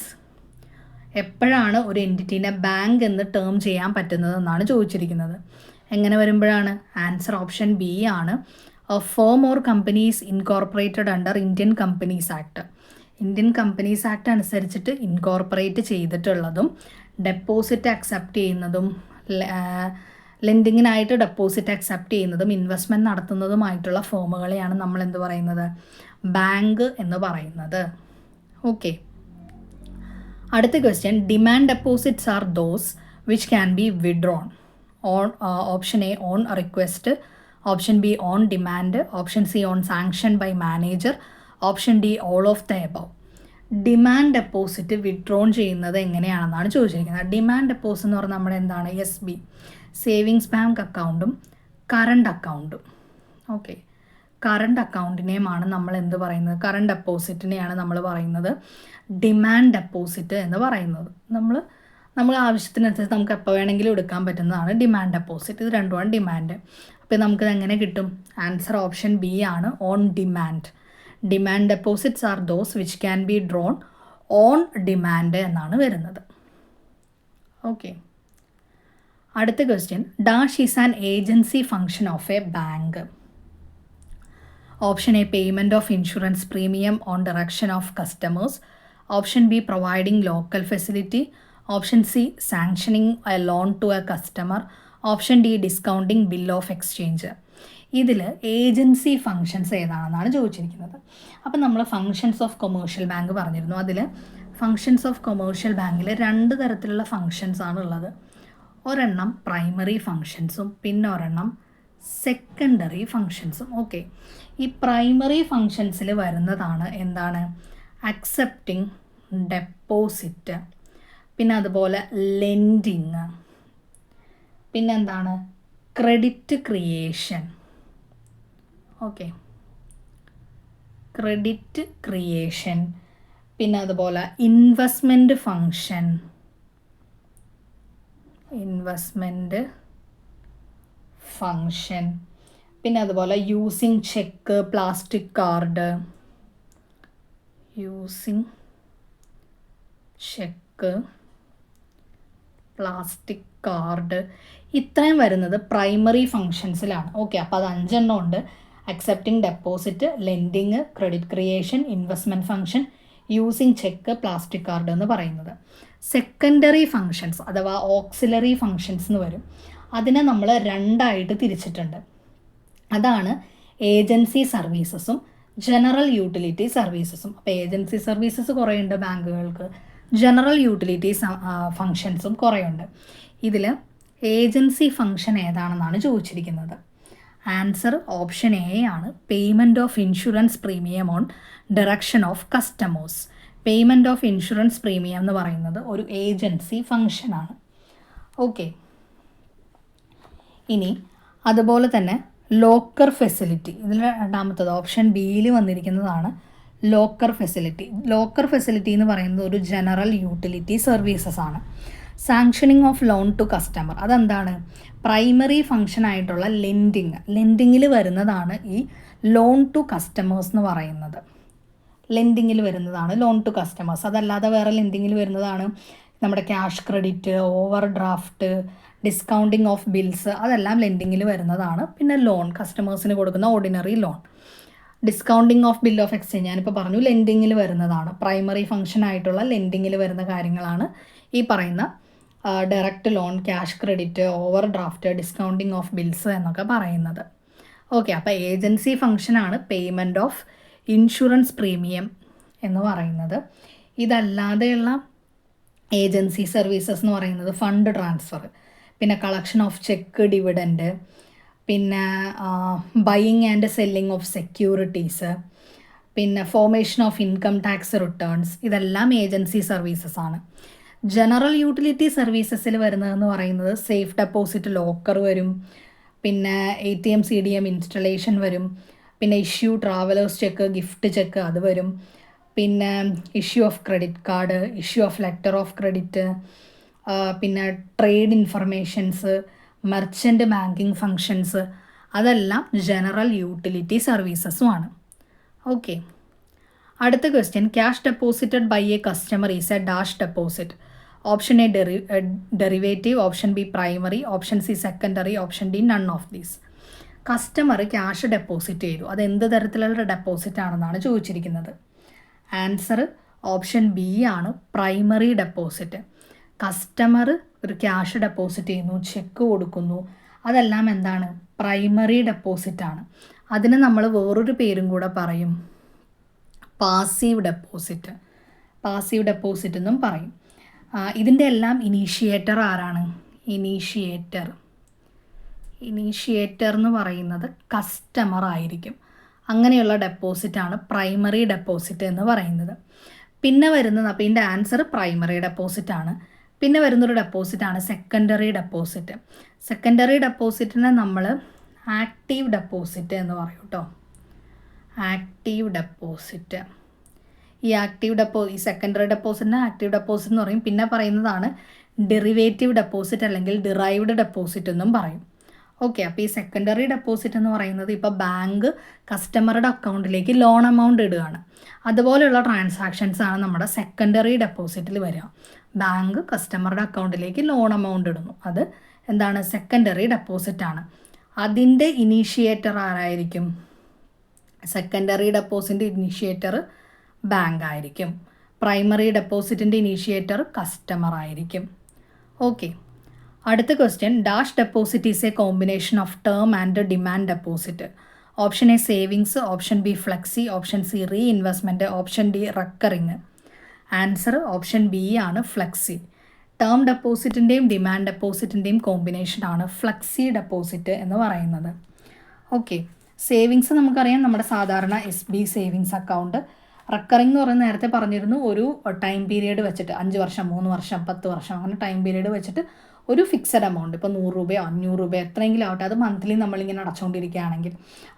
എപ്പോഴാണ് ഒരു എൻറ്റിറ്റീനെ bank എന്ന് term ചെയ്യാൻ പറ്റുന്നതെന്നാണ് ചോദിച്ചിരിക്കുന്നത്. എങ്ങനെ വരുമ്പോഴാണ്? Answer option B ആണ്, a firm or company is incorporated under Indian Companies Act. Indian Companies Act അനുസരിച്ചിട്ട് incorporate ചെയ്തിട്ടുള്ളതും ഡെപ്പോസിറ്റ് അക്സെപ്റ്റ് ചെയ്യുന്നതും ലെൻഡിങ്ങിനായിട്ട് ഡെപ്പോസിറ്റ് അക്സെപ്റ്റ് ചെയ്യുന്നതും ഇൻവെസ്റ്റ്മെൻറ്റ് നടത്തുന്നതുമായിട്ടുള്ള ഫേമുകളെയാണ് നമ്മൾ എന്ത് പറയുന്നത്? ബാങ്ക് എന്ന് പറയുന്നത്. ഓക്കെ, അടുത്ത question, demand deposits are those which can be withdrawn. Option A on request, option B on demand, option C on sanction by manager, option D all of the above. Demand deposit withdrawn ചെയ്യുന്നത് എങ്ങനെയാണെന്നാണ് ചോദിച്ചിരിക്കുന്നത്. Demand deposit എന്ന് പറഞ്ഞാൽ നമ്മുടെ എന്താണ്? SB savings bank അക്കൗണ്ടും കറണ്ട് അക്കൗണ്ടും. ഓക്കെ, കറണ്ട് അക്കൗണ്ടിനെയുമാണ് നമ്മൾ എന്ത് പറയുന്നത്? കറണ്ട് ഡെപ്പോസിറ്റിനെയാണ് നമ്മൾ പറയുന്നത് ഡിമാൻഡ് ഡെപ്പോസിറ്റ് എന്ന് പറയുന്നത്. നമ്മൾ ആവശ്യത്തിനനുസരിച്ച് നമുക്ക് എപ്പോൾ വേണമെങ്കിലും എടുക്കാൻ പറ്റുന്നതാണ് ഡിമാൻഡ് ഡെപ്പോസിറ്റ്. ഇത് രണ്ടുമാണ് ഡിമാൻഡ്. അപ്പോൾ നമുക്കിത് എങ്ങനെ കിട്ടും? ആൻസർ ഓപ്ഷൻ ബി ആണ്, on demand. Demand deposits are those which can be drawn on demand എന്നാണ് വരുന്നത്. ഓക്കെ, അടുത്ത question, dash is an agency function of a bank. Option A payment of insurance premium on direction of customers, option B providing locker facility, option C sanctioning a loan to a customer, option D discounting bill of exchange. ഇതിൽ agency functions ഏതാണെന്നാണ് ചോദിച്ചിരിക്കുന്നത്. അപ്പം നമ്മൾ functions of commercial bank പറഞ്ഞിരുന്നു. അതിൽ functions of commercial ബാങ്കിൽ 2 തരത്തിലുള്ള functions ആണ് ഉള്ളത്. ഒരെണ്ണം പ്രൈമറി ഫങ്ഷൻസും പിന്നെ ഒരെണ്ണം സെക്കൻഡറി ഫങ്ഷൻസും. ഓക്കെ, ഈ പ്രൈമറി ഫങ്ഷൻസിൽ വരുന്നതാണ് എന്താണ്? അക്സെപ്റ്റിംഗ് ഡെപ്പോസിറ്റ്, പിന്നെ അതുപോലെ ലെൻഡിങ്, പിന്നെന്താണ്? Credit creation. Okay, credit creation, പിന്നെ അതുപോലെ ഇൻവെസ്റ്റ്മെൻറ്റ് ഫങ്ഷൻ, പിന്നെ അതുപോലെ യൂസിങ് ചെക്ക്, പ്ലാസ്റ്റിക് കാർഡ്, ഇത്രയും വരുന്നത് പ്രൈമറി ഫങ്ഷൻസിലാണ്. ഓക്കെ, അപ്പോൾ അത് 5 എണ്ണം ഉണ്ട്. Accepting deposit, lending, credit creation, investment function, using check, plastic card എന്ന് പറയുന്നത്. സെക്കൻഡറി ഫങ്ഷൻസ് അഥവാ ഓക്സിലറി ഫങ്ഷൻസ് എന്ന് വരും. അതിനെ നമ്മൾ രണ്ടായിട്ട് തിരിച്ചിട്ടുണ്ട്. അതാണ് ഏജൻസി സർവീസസും ജനറൽ യൂട്ടിലിറ്റി സർവീസസും. അപ്പോൾ ഏജൻസി സർവീസസ് കുറേ ഉണ്ട് ബാങ്കുകൾക്ക്, ജനറൽ യൂട്ടിലിറ്റി ഫങ്ഷൻസും കുറേ ഉണ്ട്. ഇതിൽ ഏജൻസി ഫങ്ഷൻ ഏതാണെന്നാണ് ചോദിച്ചിരിക്കുന്നത്. ആൻസർ ഓപ്ഷൻ എ ആണ്, payment of insurance premium on direction of customers. Payment of insurance premium എന്ന് പറയുന്നത് ഒരു ഏജൻസി ഫങ്ഷനാണ്. ഓക്കെ, ഇനി അതുപോലെ തന്നെ ലോക്കർ ഫെസിലിറ്റി, ഇതിൽ രണ്ടാമത്തത് ഓപ്ഷൻ ബിയിൽ വന്നിരിക്കുന്നതാണ് ലോക്കർ ഫെസിലിറ്റി. ലോക്കർ ഫെസിലിറ്റി എന്ന് പറയുന്നത് ഒരു ജനറൽ യൂട്ടിലിറ്റി സർവീസസ് ആണ്. Sanctioning of loan to customer, അതെന്താണ്? പ്രൈമറി ഫങ്ഷൻ ആയിട്ടുള്ള ലെൻഡിങ്ങിൽ വരുന്നതാണ് ഈ ലോൺ ടു കസ്റ്റമേഴ്സ് എന്ന് പറയുന്നത്. ലെൻഡിങ്ങിൽ വരുന്നതാണ് ലോൺ ടു കസ്റ്റമേഴ്സ്. അതല്ലാതെ വേറെ ലെൻഡിങ്ങിൽ വരുന്നതാണ് നമ്മുടെ cash credit, overdraft, discounting of bills, അതെല്ലാം ലെൻഡിങ്ങിൽ വരുന്നതാണ്. പിന്നെ ലോൺ, കസ്റ്റമേഴ്സിന് കൊടുക്കുന്ന ordinary loan. Discounting of bill of exchange ഞാനിപ്പോൾ പറഞ്ഞു ലെൻഡിങ്ങിൽ വരുന്നതാണ്. പ്രൈമറി ഫങ്ഷൻ ആയിട്ടുള്ള ലെൻഡിങ്ങിൽ വരുന്ന കാര്യങ്ങളാണ് ഈ പറയുന്ന direct loan, cash credit, overdraft, discounting of bills എന്നൊക്കെ പറയുന്നത്. ഓക്കെ, അപ്പോൾ ഏജൻസി ഫങ്ഷനാണ് പേയ്മെൻറ്റ് ഓഫ് ഇൻഷുറൻസ് പ്രീമിയം എന്ന് പറയുന്നത്. ഇതല്ലാതെയുള്ള ഏജൻസി സർവീസസ് എന്ന് പറയുന്നത് ഫണ്ട് ട്രാൻസ്ഫർ, പിന്നെ കളക്ഷൻ ഓഫ് ചെക്ക്, ഡിവിഡൻഡ്, പിന്നെ buying and selling of securities, പിന്നെ formation of income tax returns, ഇതെല്ലാം ഏജൻസി സർവീസസ് ആണ്. ജനറൽ യൂട്ടിലിറ്റി സർവീസസിൽ വരുന്നതെന്ന് പറയുന്നത് സേഫ് ഡെപ്പോസിറ്റ് ലോക്കർ വരും, പിന്നെ ATM CDM ഇൻസ്റ്റലേഷൻ വരും, പിന്നെ issue travellers cheque, gift cheque അത് വരും, പിന്നെ issue of credit card, issue of letter of credit, പിന്നെ trade informations, merchant banking functions, അതെല്ലാം ജനറൽ യൂട്ടിലിറ്റി സർവീസസുമാണ്. ഓക്കെ, അടുത്ത question, cash deposited by a customer is a dash deposit. Option A derivative, option B primary, option C secondary, option D none of these. Customer cash deposit ചെയ്തു, അത് എന്ത് തരത്തിലുള്ള deposit ആണെന്നാണ് ചോദിച്ചിരിക്കുന്നത്. Answer option B ആണ്, primary deposit. Customer ഒരു cash deposit ചെയ്യുന്നു, check കൊടുക്കുന്നു, അതെല്ലാം എന്താണ്? പ്രൈമറി ഡെപ്പോസിറ്റ് ആണ്. അതിന് നമ്മൾ വേറൊരു പേരും കൂടെ പറയും, പാസീവ് ഡെപ്പോസിറ്റ്. പാസീവ് ഡെപ്പോസിറ്റ് എന്നും പറയും. ഇതിൻ്റെ എല്ലാം ഇനീഷ്യേറ്റർ ആരാണ്? ഇനീഷ്യേറ്റർ എന്ന് പറയുന്നത് കസ്റ്റമർ ആയിരിക്കും. അങ്ങനെയുള്ള ഡെപ്പോസിറ്റാണ് പ്രൈമറി ഡെപ്പോസിറ്റ് എന്ന് പറയുന്നത്. പിന്നെ വരുന്നത്, അപ്പോൾ ഇതിൻ്റെ ആൻസർ പ്രൈമറി ഡെപ്പോസിറ്റ് ആണ്. പിന്നെ വരുന്നൊരു ഡെപ്പോസിറ്റാണ് സെക്കൻഡറി ഡെപ്പോസിറ്റ്. സെക്കൻഡറി ഡെപ്പോസിറ്റിനെ നമ്മൾ ആക്റ്റീവ് ഡെപ്പോസിറ്റ് എന്ന് പറയും കേട്ടോ. Active deposit. ഈ സെക്കൻഡറി ഡെപ്പോസിറ്റിന് ആക്റ്റീവ് ഡെപ്പോസിറ്റ് എന്ന് പറയും. പിന്നെ പറയുന്നതാണ് ഡെറിവേറ്റീവ് ഡെപ്പോസിറ്റ് അല്ലെങ്കിൽ ഡിറൈവ്ഡ് ഡെപ്പോസിറ്റ് എന്നും പറയും. ഓക്കെ, അപ്പോൾ ഈ സെക്കൻഡറി ഡെപ്പോസിറ്റ് എന്ന് പറയുന്നത് ഇപ്പോൾ ബാങ്ക് കസ്റ്റമറുടെ അക്കൗണ്ടിലേക്ക് ലോൺ എമൗണ്ട് ഇടുകയാണ്. അതുപോലെയുള്ള ട്രാൻസാക്ഷൻസ് ആണ് നമ്മുടെ സെക്കൻഡറി ഡെപ്പോസിറ്റിൽ വരിക. ബാങ്ക് കസ്റ്റമറുടെ അക്കൗണ്ടിലേക്ക് ലോൺ എമൗണ്ട് ഇടുന്നു, അത് എന്താണ്? സെക്കൻഡറി ഡെപ്പോസിറ്റ് ആണ്. അതിൻ്റെ ഇനീഷ്യേറ്റർ ആരായിരിക്കും? സെക്കൻഡറി ഡെപ്പോസിറ്റിൻ്റെ ഇനീഷ്യേറ്റർ ബാങ്ക് ആയിരിക്കും. പ്രൈമറി ഡെപ്പോസിറ്റിൻ്റെ ഇനീഷ്യേറ്റർ കസ്റ്റമർ ആയിരിക്കും. ഓക്കെ, അടുത്ത question, dash deposit is A combination of term and demand deposit. Option A savings, option B flexi, option C re investment, option D recurring. Answer option B ആണ്, flexi. Term ഡെപ്പോസിറ്റിൻ്റെയും demand ഡെപ്പോസിറ്റിൻ്റെയും കോമ്പിനേഷനാണ് flexi deposit എന്ന് പറയുന്നത്. Okay, savings നമുക്കറിയാം, നമ്മുടെ സാധാരണ SB savings account. Recurring എന്ന് പറയുന്നത് നേരത്തെ പറഞ്ഞിരുന്നു, ഒരു ടൈം പീരീഡ് വെച്ചിട്ട് 5 വർഷം, 3 വർഷം, 10 വർഷം അങ്ങനെ ടൈം പീരീഡ് വെച്ചിട്ട് ഒരു ഫിക്സഡ് എമൗണ്ട്, ഇപ്പോൾ 100 രൂപയോ 500 രൂപയോ എത്രയെങ്കിലും ആവട്ടെ, അത് മന്ത്ലി നമ്മളിങ്ങനെ അടച്ചുകൊണ്ടിരിക്കുകയാണെങ്കിൽ,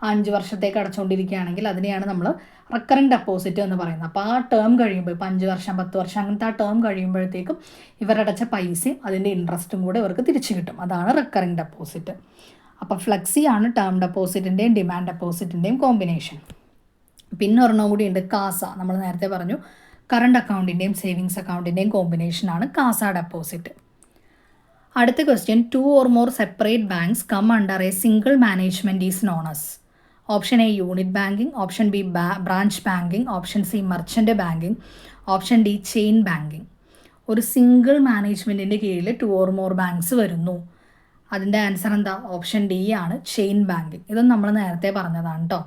5 വർഷത്തേക്ക് അടച്ചുകൊണ്ടിരിക്കുകയാണെങ്കിൽ അതിനെയാണ് നമ്മൾ റെക്കറിംഗ് ഡെപ്പോസിറ്റ് എന്ന് പറയുന്നത്. അപ്പോൾ ആ ടേം കഴിയുമ്പോൾ, ഇപ്പോൾ 5 വർഷം 10 വർഷം അങ്ങനത്തെ ആ ടേം കഴിയുമ്പോഴത്തേക്കും ഇവരടച്ച പൈസയും അതിൻ്റെ ഇൻട്രസ്റ്റും കൂടെ ഇവർക്ക് തിരിച്ചു കിട്ടും. അതാണ് റെക്കറിംഗ് ഡെപ്പോസിറ്റ്. അപ്പോൾ ഫ്ലെക്സി ആണ് ടേം ഡെപ്പോസിറ്റിൻ്റെയും ഡിമാൻഡ് ഡെപ്പോസിറ്റിൻ്റെയും കോമ്പിനേഷൻ. പിന്നെ ഒരെണ്ണം കൂടി ഉണ്ട്, കാസ. നമ്മൾ നേരത്തെ പറഞ്ഞു കറണ്ട് അക്കൗണ്ടിൻ്റെയും സേവിങ്സ് അക്കൗണ്ടിൻ്റെയും കോമ്പിനേഷനാണ് കാസ ഡെപ്പോസിറ്റ്. അടുത്ത question, 2 or more separate banks come under a single management is known as. Option A unit banking, option B branch banking, option C merchant banking, option D chain banking. ഒരു single മാനേജ്മെൻറ്റിൻ്റെ കീഴിൽ 2 or more banks വരുന്നു. അതിൻ്റെ answer എന്താ? Option D ആണ്, chain banking. ഇതൊന്നും നമ്മൾ നേരത്തെ പറഞ്ഞതാണ് കേട്ടോ.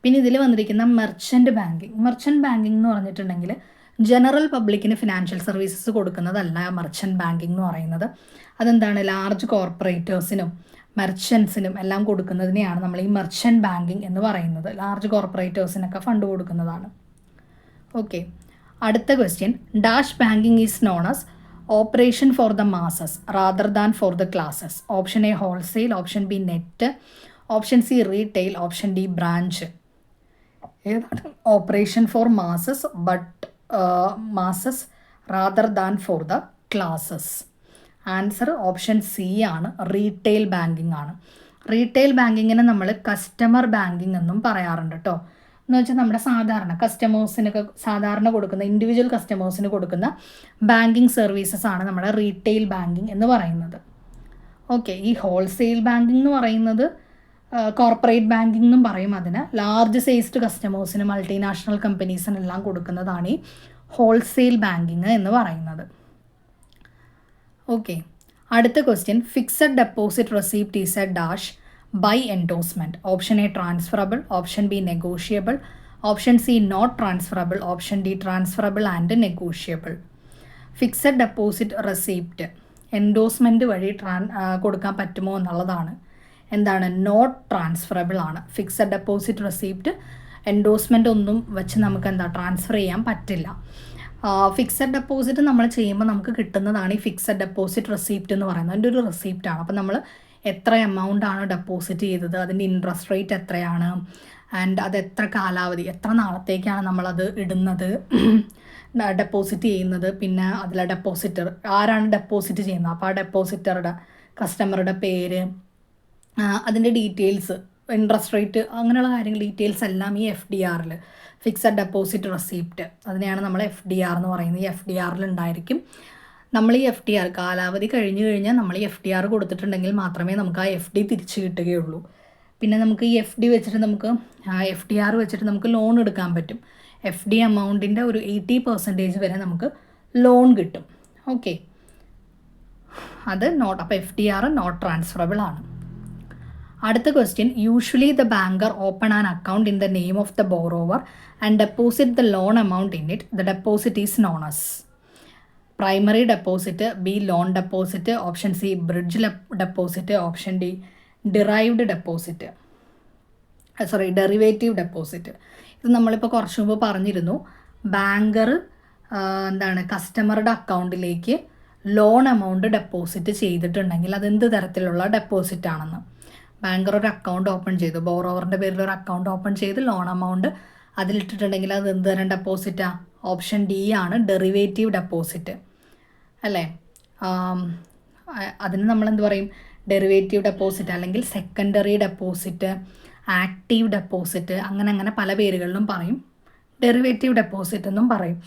പിന്നെ ഇതിൽ വന്നിരിക്കുന്ന മെർച്ചൻ്റ് ബാങ്കിങ്. മെർച്ചൻ്റ് ബാങ്കിങ് എന്ന് പറഞ്ഞിട്ടുണ്ടെങ്കിൽ ജനറൽ പബ്ലിക്കിന് ഫിനാൻഷ്യൽ സർവീസസ് കൊടുക്കുന്നതല്ല മെർച്ചൻ്റ് ബാങ്കിങ് എന്ന് പറയുന്നത്. അതെന്താണ്? ലാർജ് കോർപ്പറേറ്റേഴ്സിനും മെർച്ചൻസിനും എല്ലാം കൊടുക്കുന്നതിനെയാണ് നമ്മൾ ഈ മെർച്ചൻ്റ് ബാങ്കിങ് എന്ന് പറയുന്നത്. ലാർജ് കോർപ്പറേറ്റേഴ്സിനൊക്കെ ഫണ്ട് കൊടുക്കുന്നതാണ്. ഓക്കെ, അടുത്ത question. Dash banking is known as operation for the masses rather than for the classes. Option A wholesale, option B net, option C retail, option D branch. ഏതാണ്? Operation for masses but masses rather than for the classes. Answer option C ആണ്, retail banking ആണ്. റീറ്റെയിൽ ബാങ്കിങ്ങിനെ നമ്മൾ customer banking എന്നും പറയാറുണ്ട് കേട്ടോ. എന്ന് വെച്ചാൽ നമ്മുടെ സാധാരണ കസ്റ്റമേഴ്സിനൊക്കെ സാധാരണ കൊടുക്കുന്ന ഇൻഡിവിജ്വൽ കസ്റ്റമേഴ്സിന് കൊടുക്കുന്ന ബാങ്കിങ് സർവീസസ് ആണ് നമ്മുടെ റീറ്റെയിൽ ബാങ്കിങ് എന്ന് പറയുന്നത്. ഓക്കെ, ഈ ഹോൾസെയിൽ ബാങ്കിങ് എന്ന് പറയുന്നത് കോർപ്പറേറ്റ് ബാങ്കിങ് എന്നും പറയും. അതിന് ലാർജ് സൈസ്ഡ് കസ്റ്റമേഴ്സിന് മൾട്ടിനാഷണൽ കമ്പനീസിനെല്ലാം കൊടുക്കുന്നതാണ് ഈ ഹോൾസെയിൽ ബാങ്കിങ് എന്ന് പറയുന്നത്. ഓക്കെ, അടുത്ത question. Fixed deposit receipt is a dash by endorsement. Option A transferable, option B negotiable, option C not transferable, option D transferable and negotiable. Fixed deposit receipt endorsement വഴി കൊടുക്കാൻ പറ്റുമോ എന്നുള്ളതാണ്. എന്താണ്? Not transferable ആണ്. Fixed deposit receipt endorsement ഒന്നും വെച്ച് നമുക്ക് transfer ചെയ്യാൻ പറ്റില്ല. ഫിക്സഡ് ഡെപ്പോസിറ്റ് നമ്മൾ ചെയ്യുമ്പോൾ നമുക്ക് കിട്ടുന്നതാണ് ഈ ഫിക്സഡ് ഡെപ്പോസിറ്റ് റെസിപ്റ്റ് എന്ന് പറയുന്നത്. അതിൻ്റെ ഒരു റെസിപ്റ്റാണ്. അപ്പോൾ നമ്മൾ എത്ര എമൗണ്ട് ആണ് ഡെപ്പോസിറ്റ് ചെയ്തത്, അതിൻ്റെ ഇൻട്രസ്റ്റ് റേറ്റ് എത്രയാണ്, ആൻഡ് അത് എത്ര കാലാവധി, എത്ര നാളത്തേക്കാണ് നമ്മളത് ഇടുന്നത്, ഡെപ്പോസിറ്റ് ചെയ്യുന്നത്, പിന്നെ അതിലെ ഡെപ്പോസിറ്റർ ആരാണ് ഡെപ്പോസിറ്റ് ചെയ്യുന്നത്, അപ്പോൾ ആ ഡെപ്പോസിറ്ററുടെ കസ്റ്റമറുടെ പേര്, അതിൻ്റെ ഡീറ്റെയിൽസ്, ഇൻട്രസ്റ്റ് റേറ്റ്, അങ്ങനെയുള്ള കാര്യങ്ങൾ ഡീറ്റെയിൽസ് എല്ലാം ഈ FDRൽ ഫിക്സഡ് ഡെപ്പോസിറ്റ് റെസിപ്റ്റ് അതിനെയാണ് നമ്മൾ FDR എന്ന് പറയുന്നത്. ഈ FDRൽ ഉണ്ടായിരിക്കും. നമ്മൾ ഈ FDR കാലാവധി കഴിഞ്ഞ് കഴിഞ്ഞാൽ നമ്മൾ ഈ FDR കൊടുത്തിട്ടുണ്ടെങ്കിൽ മാത്രമേ നമുക്ക് ആ FD തിരിച്ച് കിട്ടുകയുള്ളൂ. പിന്നെ നമുക്ക് ഈ FD വെച്ചിട്ട് നമുക്ക് FDR വെച്ചിട്ട് നമുക്ക് ലോൺ എടുക്കാൻ പറ്റും. FD എമൗണ്ടിൻ്റെ ഒരു 80% വരെ നമുക്ക് ലോൺ കിട്ടും. ഓക്കെ, അത് നോട്ട്. അപ്പോൾ FDR നോട്ട് ട്രാൻസ്ഫറബിൾ ആണ്. അടുത്ത question. Usually the banker open an account in the name of the borrower and deposit the loan amount in it. The deposit is known as primary deposit, B loan deposit, option C bridge deposit, option D derived deposit, derivative deposit. ഇത് നമ്മളിപ്പോൾ കുറച്ച് മുമ്പ് പറഞ്ഞിരുന്നു. Banker കസ്റ്റമറുടെ അക്കൗണ്ടിലേക്ക് loan amount deposit ചെയ്തിട്ടുണ്ടെങ്കിൽ അതെന്ത് തരത്തിലുള്ള deposit ആണെന്ന്. ബാങ്കർ ഒരു അക്കൗണ്ട് ഓപ്പൺ ചെയ്തു, ബോറോവറിൻ്റെ പേരിൽ ഒരു അക്കൗണ്ട് ഓപ്പൺ ചെയ്ത് ലോൺ എമൗണ്ട് അതിലിട്ടിട്ടുണ്ടെങ്കിൽ അത് എന്ത് തരം ഡെപ്പോസിറ്റാണ്? ഓപ്ഷൻ ഡി ആണ്, ഡെറിവേറ്റീവ് ഡെപ്പോസിറ്റ് അല്ലേ. അതിന് നമ്മൾ എന്ത് പറയും? ഡെറിവേറ്റീവ് ഡെപ്പോസിറ്റ് അല്ലെങ്കിൽ സെക്കൻഡറി ഡെപ്പോസിറ്റ്, ആക്റ്റീവ് ഡെപ്പോസിറ്റ്, അങ്ങനെ പല പേരുകളിലും പറയും. ഡെറിവേറ്റീവ് ഡെപ്പോസിറ്റ് എന്നും പറയും.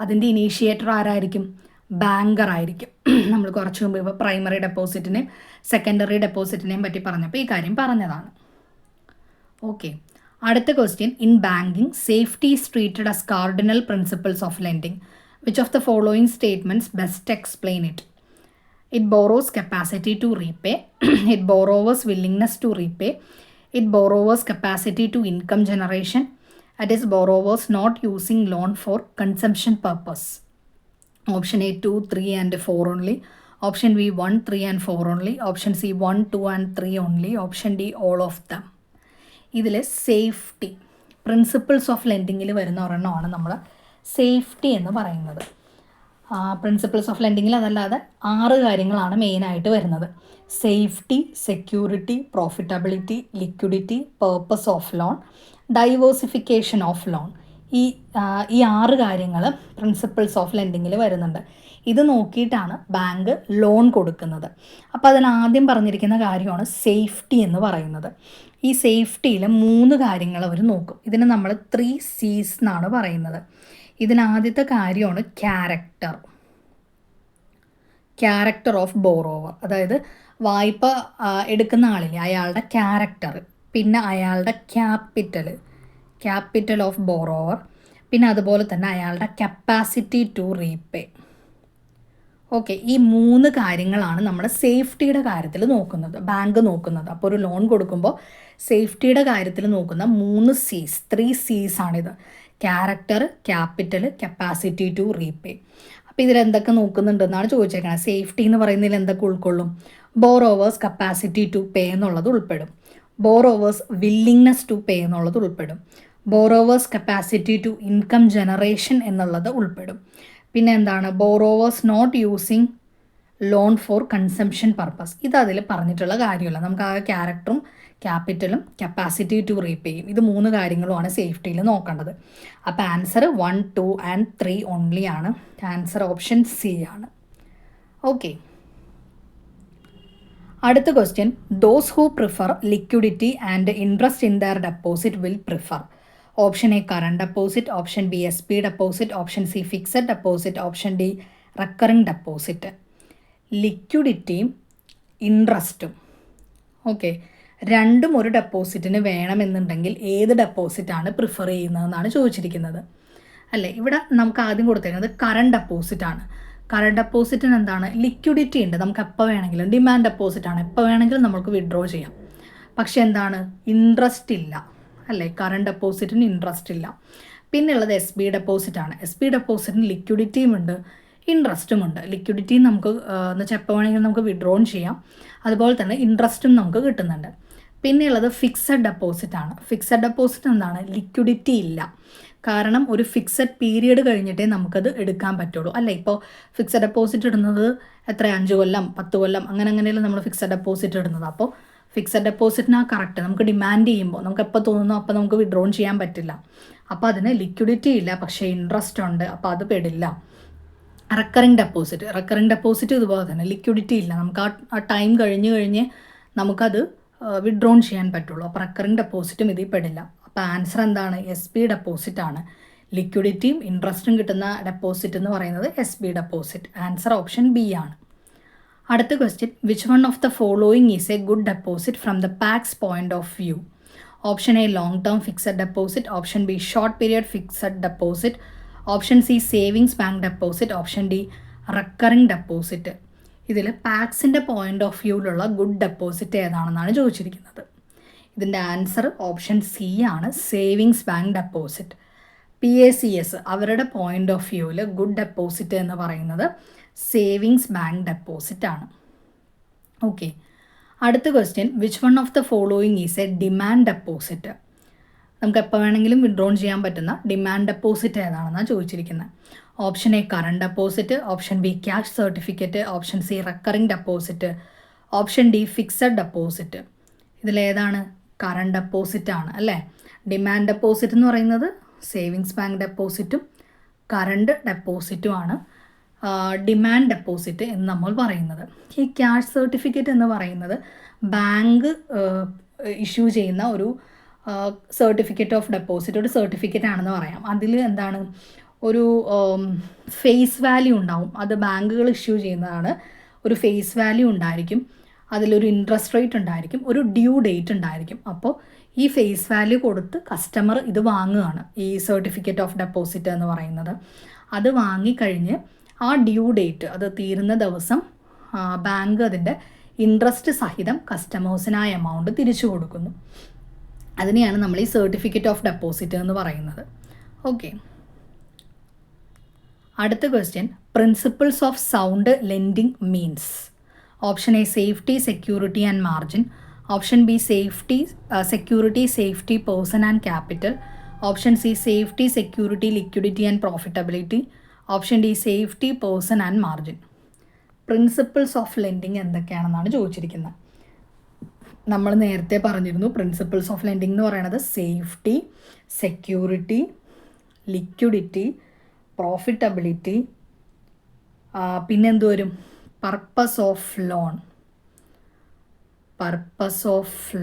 അതിൻ്റെ ഇനീഷ്യേറ്റർ ആരായിരിക്കും? ബാങ്കർ ആയിരിക്കും. നമ്മൾ കുറച്ച് മുമ്പ് ഇപ്പോൾ പ്രൈമറി ഡെപ്പോസിറ്റിനെയും സെക്കൻഡറി ഡെപ്പോസിറ്റിനെയും പറ്റി പറഞ്ഞപ്പോൾ ഈ കാര്യം പറഞ്ഞതാണ്. ഓക്കെ, അടുത്ത question. In banking safety is treated as cardinal principles of lending. Which of the following statements best explain it? It borrowers capacity to repay, it borrowers willingness to repay, it borrowers capacity to income generation, it is borrowers not using loan for consumption purpose. Option A 2, 3 and 4 only. Option B 1, 3 and 4 only. Option C 1, 2 and 3 only. Option D all of them. ഇതിൽ safety principles of ലെൻഡിങ്ങിൽ വരുന്ന ഒരെണ്ണമാണ് നമ്മൾ safety എന്ന് പറയുന്നത്. Principles of ലെൻഡിങ്ങിൽ അതല്ലാതെ 6 കാര്യങ്ങളാണ് മെയിനായിട്ട് വരുന്നത്. Safety, security, profitability, liquidity, purpose of loan, diversification of loan. ഈ 6 കാര്യങ്ങൾ പ്രിൻസിപ്പിൾസ് ഓഫ് ലെൻഡിങ്ങിൽ വരുന്നുണ്ട്. ഇത് നോക്കിയിട്ടാണ് ബാങ്ക് ലോൺ കൊടുക്കുന്നത്. അപ്പോൾ അതിനാദ്യം പറഞ്ഞിരിക്കുന്ന കാര്യമാണ് സേഫ്റ്റി എന്ന് പറയുന്നത്. ഈ സേഫ്റ്റിയിൽ 3 കാര്യങ്ങൾ അവർ നോക്കും. ഇതിന് നമ്മൾ 3 C's എന്നാണ് പറയുന്നത്. ഇതിനാദ്യത്തെ കാര്യമാണ് ക്യാരക്ടർ ഓഫ് ബോറോവർ. അതായത് വായ്പ എടുക്കുന്ന ആളിലെ അയാളുടെ ക്യാരക്ടർ. പിന്നെ അയാളുടെ ക്യാപിറ്റൽ ഓഫ് ബോറോവർ, പിന്നെ അതുപോലെ തന്നെ അയാളുടെ കപ്പാസിറ്റി ടു റീപേ. ഓക്കെ, ഈ 3 കാര്യങ്ങളാണ് നമ്മൾ സേഫ്റ്റിയുടെ കാര്യത്തിൽ നോക്കുന്നത്, ബാങ്ക് നോക്കുന്നത്. അപ്പോൾ ഒരു ലോൺ കൊടുക്കുമ്പോൾ സേഫ്റ്റിയുടെ കാര്യത്തിൽ നോക്കുന്ന 3 C's ആണിത്: character, capital, capacity to repay. അപ്പോൾ ഇതിലെന്തൊക്കെ നോക്കുന്നുണ്ടെന്നാണ് ചോദിച്ചേക്കുന്നത്. സേഫ്റ്റി എന്ന് പറയുന്നതിൽ എന്തൊക്കെ ഉൾക്കൊള്ളും? ബോറോവേഴ്സ് കപ്പാസിറ്റി ടു പേ എന്നുള്ളത് ഉൾപ്പെടും, ബോറോവേഴ്സ് വില്ലിങ്നെസ് ടു പേ എന്നുള്ളത് ഉൾപ്പെടും, borrowers capacity to income generation എന്നുള്ളത് ഉൾപ്പെടും. പിന്നെ എന്താണ്? Borrowers not using loan for consumption purpose. ഇത് അതിൽ പറഞ്ഞിട്ടുള്ള കാര്യമല്ല. നമുക്ക് ആ ക്യാരക്ടറും ക്യാപിറ്റലും കപ്പാസിറ്റി ടു റീപേയും, ഇത് 3 കാര്യങ്ങളുമാണ് സേഫ്റ്റിയിൽ നോക്കേണ്ടത്. അപ്പോൾ ആൻസർ 1, 2 and 3 ഓൺലി ആണ്. ആൻസർ ഓപ്ഷൻ സി ആണ്. ഓക്കെ, അടുത്ത question: those who prefer liquidity and interest in their deposit will prefer. Option A current deposit, option B SP deposit, option C fixed deposit, option D recurring deposit. ലിക്വിഡിറ്റിയും ഇൻട്രസ്റ്റും, okay, രണ്ടും ഒരു ഡെപ്പോസിറ്റിന് വേണമെന്നുണ്ടെങ്കിൽ ഏത് ഡെപ്പോസിറ്റാണ് prefer ചെയ്യുന്നതെന്നാണ് ചോദിച്ചിരിക്കുന്നത്, അല്ലേ? ഇവിടെ നമുക്ക് ആദ്യം കൊടുത്തേക്കുന്നത് കറണ്ട് ഡെപ്പോസിറ്റാണ്. കറണ്ട് ഡെപ്പോസിറ്റിന് എന്താണ്? ലിക്വിഡിറ്റി ഉണ്ട്, നമുക്ക് എപ്പോൾ വേണമെങ്കിലും. ഡിമാൻഡ് ഡെപ്പോസിറ്റാണ്, എപ്പോൾ വേണമെങ്കിലും നമുക്ക് വിഡ്രോ ചെയ്യാം. പക്ഷെ എന്താണ്? ഇൻട്രസ്റ്റ് ഇല്ല, അല്ലേ? കറണ്ട് ഡെപ്പോസിറ്റിന് ഇൻട്രസ്റ്റ് ഇല്ല. പിന്നെ ഉള്ളത് SP ഡെപ്പോസിറ്റാണ്. SP ഡെപ്പോസിറ്റിന് ലിക്വിഡിറ്റിയും ഉണ്ട്, ഇൻട്രസ്റ്റും ഉണ്ട്. ലിക്വിഡിറ്റി നമുക്ക് എന്ന് വെച്ചാൽ എപ്പോൾ വേണമെങ്കിലും നമുക്ക് വിഡ്രോൺ ചെയ്യാം, അതുപോലെ തന്നെ ഇൻട്രസ്റ്റും നമുക്ക് കിട്ടുന്നുണ്ട്. പിന്നെ ഉള്ളത് ഫിക്സഡ് ഡെപ്പോസിറ്റാണ്. ഫിക്സഡ് ഡെപ്പോസിറ്റ് എന്താണ്? ലിക്വിഡിറ്റി ഇല്ല, കാരണം ഒരു ഫിക്സഡ് പീരിയഡ് കഴിഞ്ഞിട്ടേ നമുക്കത് എടുക്കാൻ പറ്റുള്ളൂ, അല്ലേ? ഇപ്പോൾ ഫിക്സഡ് ഡെപ്പോസിറ്റ് ഇടുന്നത് എത്ര? 5 കൊല്ലം 10 കൊല്ലം അങ്ങനെയല്ല നമ്മൾ ഫിക്സഡ് ഡെപ്പോസിറ്റ് ഇടുന്നത്. അപ്പോൾ ഫിക്സഡ് ഡെപ്പോസിറ്റിനാ കറക്റ്റ്. നമുക്ക് ഡിമാൻഡ് ചെയ്യുമ്പോൾ നമുക്ക് എപ്പോൾ തോന്നുന്നു അപ്പോൾ നമുക്ക് വിഡ്രോൺ ചെയ്യാൻ പറ്റില്ല. അപ്പോൾ അതിന് ലിക്വിഡിറ്റി ഇല്ല, പക്ഷേ ഇൻട്രസ്റ്റ് ഉണ്ട്, അപ്പോൾ അത് പെടില്ല. റെക്കറിംഗ് ഡെപ്പോസിറ്റ് ഇതുപോലെ തന്നെ ലിക്വിഡിറ്റി ഇല്ല, നമുക്ക് ആ ടൈം കഴിഞ്ഞ് നമുക്കത് വിഡ്രോൺ ചെയ്യാൻ പറ്റുള്ളൂ. അപ്പോൾ റെക്കറിംഗ് ഡെപ്പോസിറ്റും ഇതിൽ പെടില്ല. അപ്പോൾ ആൻസർ എന്താണ്? SP ഡെപ്പോസിറ്റാണ്. ലിക്വിഡിറ്റിയും ഇൻട്രസ്റ്റും കിട്ടുന്ന ഡെപ്പോസിറ്റ് എന്ന് പറയുന്നത് SP deposit. Answer option B ആണ്. അടുത്ത question: which one of the following is a good deposit from the PACS point of view? Option A long term fixed deposit, option B short period fixed deposit, option C savings bank deposit, option D recurring deposit. ഇതിൽ പാക്സിൻ്റെ point of വ്യൂവിലുള്ള good deposit ഏതാണെന്നാണ് ചോദിച്ചിരിക്കുന്നത്. ഇതിൻ്റെ answer option C ആണ്, savings bank deposit. PACS അവരുടെ point of വ്യൂവിൽ good deposit എന്ന് പറയുന്നത് സേവിങ്സ് ബാങ്ക് ഡെപ്പോസിറ്റ് ആണ്. ഓക്കെ, അടുത്ത question: which one of the following is A demand deposit? നമുക്ക് എപ്പോൾ വേണമെങ്കിലും വിഡ്രോൺ ചെയ്യാൻ പറ്റുന്ന ഡിമാൻഡ് ഡെപ്പോസിറ്റ് ഏതാണെന്നാണ് ചോദിച്ചിരിക്കുന്നത്. Option A current deposit, option B cash certificate, option C recurring deposit, option D fixed deposit. ഇതിലേതാണ്? കറണ്ട് ഡെപ്പോസിറ്റ് ആണ്, അല്ലേ? ഡിമാൻഡ് ഡെപ്പോസിറ്റ് എന്ന് പറയുന്നത് സേവിങ്സ് ബാങ്ക് ഡെപ്പോസിറ്റും കറണ്ട് ഡെപ്പോസിറ്റുമാണ് ഡിമാൻഡ് ഡെപ്പോസിറ്റ് എന്ന് നമ്മൾ പറയുന്നത്. ഈ ക്യാഷ് സർട്ടിഫിക്കറ്റ് എന്ന് പറയുന്നത് ബാങ്ക് ഇഷ്യൂ ചെയ്യുന്ന ഒരു സർട്ടിഫിക്കറ്റ് ഓഫ് ഡെപ്പോസിറ്റ്, ഒരു സർട്ടിഫിക്കറ്റ് ആണെന്ന് പറയാം. അതിൽ എന്താണ്? ഒരു ഫേസ് വാല്യൂ ഉണ്ടാവും, അത് ബാങ്കുകൾ ഇഷ്യൂ ചെയ്യുന്നതാണ്. ഒരു ഫേസ് വാല്യൂ ഉണ്ടായിരിക്കും, അതിലൊരു ഇൻട്രസ്റ്റ് റേറ്റ് ഉണ്ടായിരിക്കും, ഒരു ഡ്യൂ ഡേറ്റ് ഉണ്ടായിരിക്കും. അപ്പോൾ ഈ ഫേസ് വാല്യൂ കൊടുത്ത് കസ്റ്റമർ ഇത് വാങ്ങുകയാണ്, ഈ സർട്ടിഫിക്കറ്റ് ഓഫ് ഡെപ്പോസിറ്റ് എന്ന് പറയുന്നത്. അത് വാങ്ങിക്കഴിഞ്ഞ് ആ ഡ്യൂ ഡേറ്റ്, അത് തീരുന്ന ദിവസം ബാങ്ക് അതിൻ്റെ ഇൻട്രസ്റ്റ് സഹിതം കസ്റ്റമേഴ്സിന് ആ എമൗണ്ട് തിരിച്ചു കൊടുക്കുന്നു. അതിനെയാണ് നമ്മൾ ഈ സർട്ടിഫിക്കറ്റ് ഓഫ് ഡെപ്പോസിറ്റ് എന്ന് പറയുന്നത്. ഓക്കെ, അടുത്ത question: principles of sound lending means. Option A safety, security and margin, option B safety, security, safety, person and capital, option C safety, security, liquidity and profitability, option D safety, person and margin. Principles of lending എന്തൊക്കെയാണെന്നാണ് ചോദിച്ചിരിക്കുന്നത്. നമ്മൾ നേരത്തെ പറഞ്ഞിരുന്നു, principles of lending എന്ന് പറയുന്നത് safety, security, liquidity, profitability, പിന്നെ എന്ത് വരും? പർപ്പസ് ഓഫ്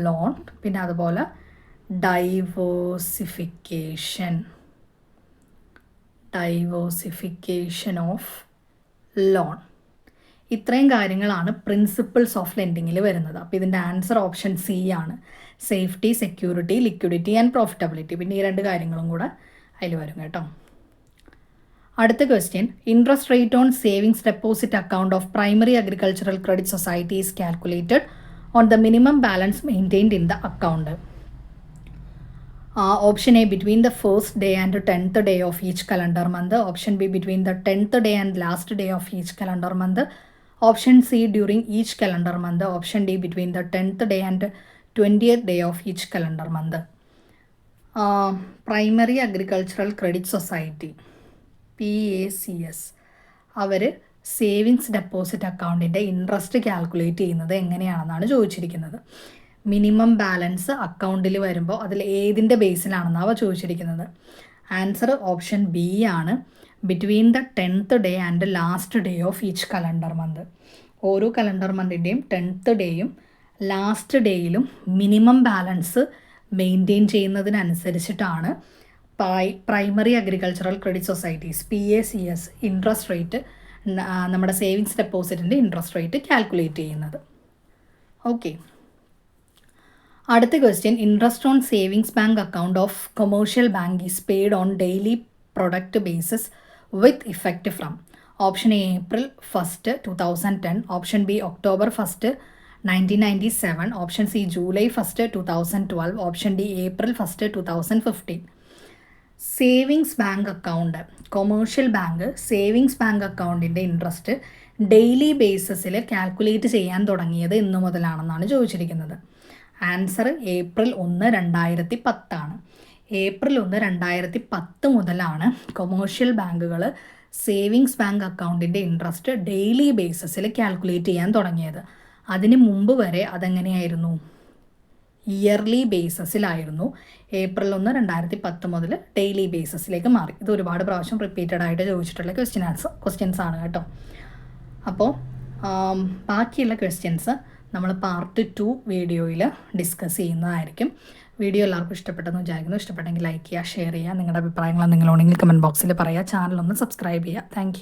ലോൺ, പിന്നെ അതുപോലെ ഡൈവേഴ്സിഫിക്കേഷൻ ഓഫ് ലോൺ. ഇത്രയും കാര്യങ്ങളാണ് പ്രിൻസിപ്പിൾസ് ഓഫ് ലെൻഡിങ്ങിൽ വരുന്നത്. അപ്പോൾ ഇതിൻ്റെ ആൻസർ ഓപ്ഷൻ സി ആണ്. Safety, security, liquidity and profitability. പിന്നെ ഈ 2 കാര്യങ്ങളും കൂടെ അതിൽ വരും കേട്ടോ. അടുത്ത question, interest rate on savings deposit account of primary agricultural credit society is calculated on the minimum balance maintained in the account. Option A, between the first day and 10th day of each calendar month. Option B, between the 10th day and last day of each calendar month. Option C, during each calendar month. Option D, between the 10th day and 20th day of each calendar month. Primary Agricultural Credit Society, PACS, our savings deposit അക്കൗണ്ടിൻ്റെ interest calculate ചെയ്യുന്നത് എങ്ങനെയാണെന്നാണ് ചോദിച്ചിരിക്കുന്നത്. Minimum balance അക്കൗണ്ടിൽ വരുമ്പോൾ അതിൽ ഏതിൻ്റെ ബേസിലാണെന്നാണ് ചോദിച്ചിരിക്കുന്നത്. ആൻസർ ഓപ്ഷൻ ബി ആണ്, between the 10th day and last day of each calendar month. ഓരോ കലണ്ടർ മന്തിൻ്റെയും 10th ഡേയും ലാസ്റ്റ് ഡേയിലും മിനിമം ബാലൻസ് മെയിൻറ്റെയിൻ ചെയ്യുന്നതിനനുസരിച്ചിട്ടാണ് primary agricultural credit societies PACS interest rate, നമ്മുടെ സേവിങ്സ് ഡെപ്പോസിറ്റിൻ്റെ ഇൻട്രസ്റ്റ് റേറ്റ് കാൽക്കുലേറ്റ് ചെയ്യുന്നത്. Okay, അടുത്ത question, interest on savings bank account of commercial bank is paid on daily product basis with effect from. Option A, April 1st, 2010. Option B, October 1st, 1997. Option C, July 1st, 2012. Option D, April 1st, 2015. Savings bank account, commercial bank savings bank അക്കൗണ്ടിൻ്റെ interest daily ബേസിസിൽ calculate ചെയ്യാൻ തുടങ്ങിയത് ഇന്നു മുതലാണെന്നാണ് ചോദിച്ചിരിക്കുന്നത്. Answer April 1, 2010 ആണ്. April 1, 2010 മുതലാണ് commercial ബാങ്കുകൾ savings bank അക്കൗണ്ടിൻ്റെ interest daily ബേസിസിൽ calculate ചെയ്യാൻ തുടങ്ങിയത്. അതിന് മുമ്പ് വരെ അതെങ്ങനെയായിരുന്നു? ഇയർലി ബേസിസിലായിരുന്നു. April 1, 2010 മുതൽ ഡെയിലി ബേസിസിലേക്ക് മാറി. ഇത് ഒരുപാട് പ്രാവശ്യം റിപ്പീറ്റഡ് ആയിട്ട് ചോദിച്ചിട്ടുള്ള ക്വസ്റ്റ്യൻസ് ആണ് കേട്ടോ. അപ്പോൾ ബാക്കിയുള്ള ക്വസ്റ്റ്യൻസ് നമ്മൾ പാർട്ട് 2 വീഡിയോയിൽ ഡിസ്കസ് ചെയ്യുന്നതായിരിക്കും. വീഡിയോ എല്ലാവർക്കും ഇഷ്ടപ്പെട്ടെന്ന് വിചാരിക്കുന്നു. ഇഷ്ടപ്പെട്ടെങ്കിൽ ലൈക്ക് ചെയ്യുക, ഷെയർ ചെയ്യുക, നിങ്ങളുടെ അഭിപ്രായങ്ങൾ എന്തെങ്കിലും ഉണ്ടെങ്കിൽ കമൻറ്റ് ബോക്സിൽ പറയുക. ചാനലൊന്ന് സബ്സ്ക്രൈബ് ചെയ്യുക. താങ്ക്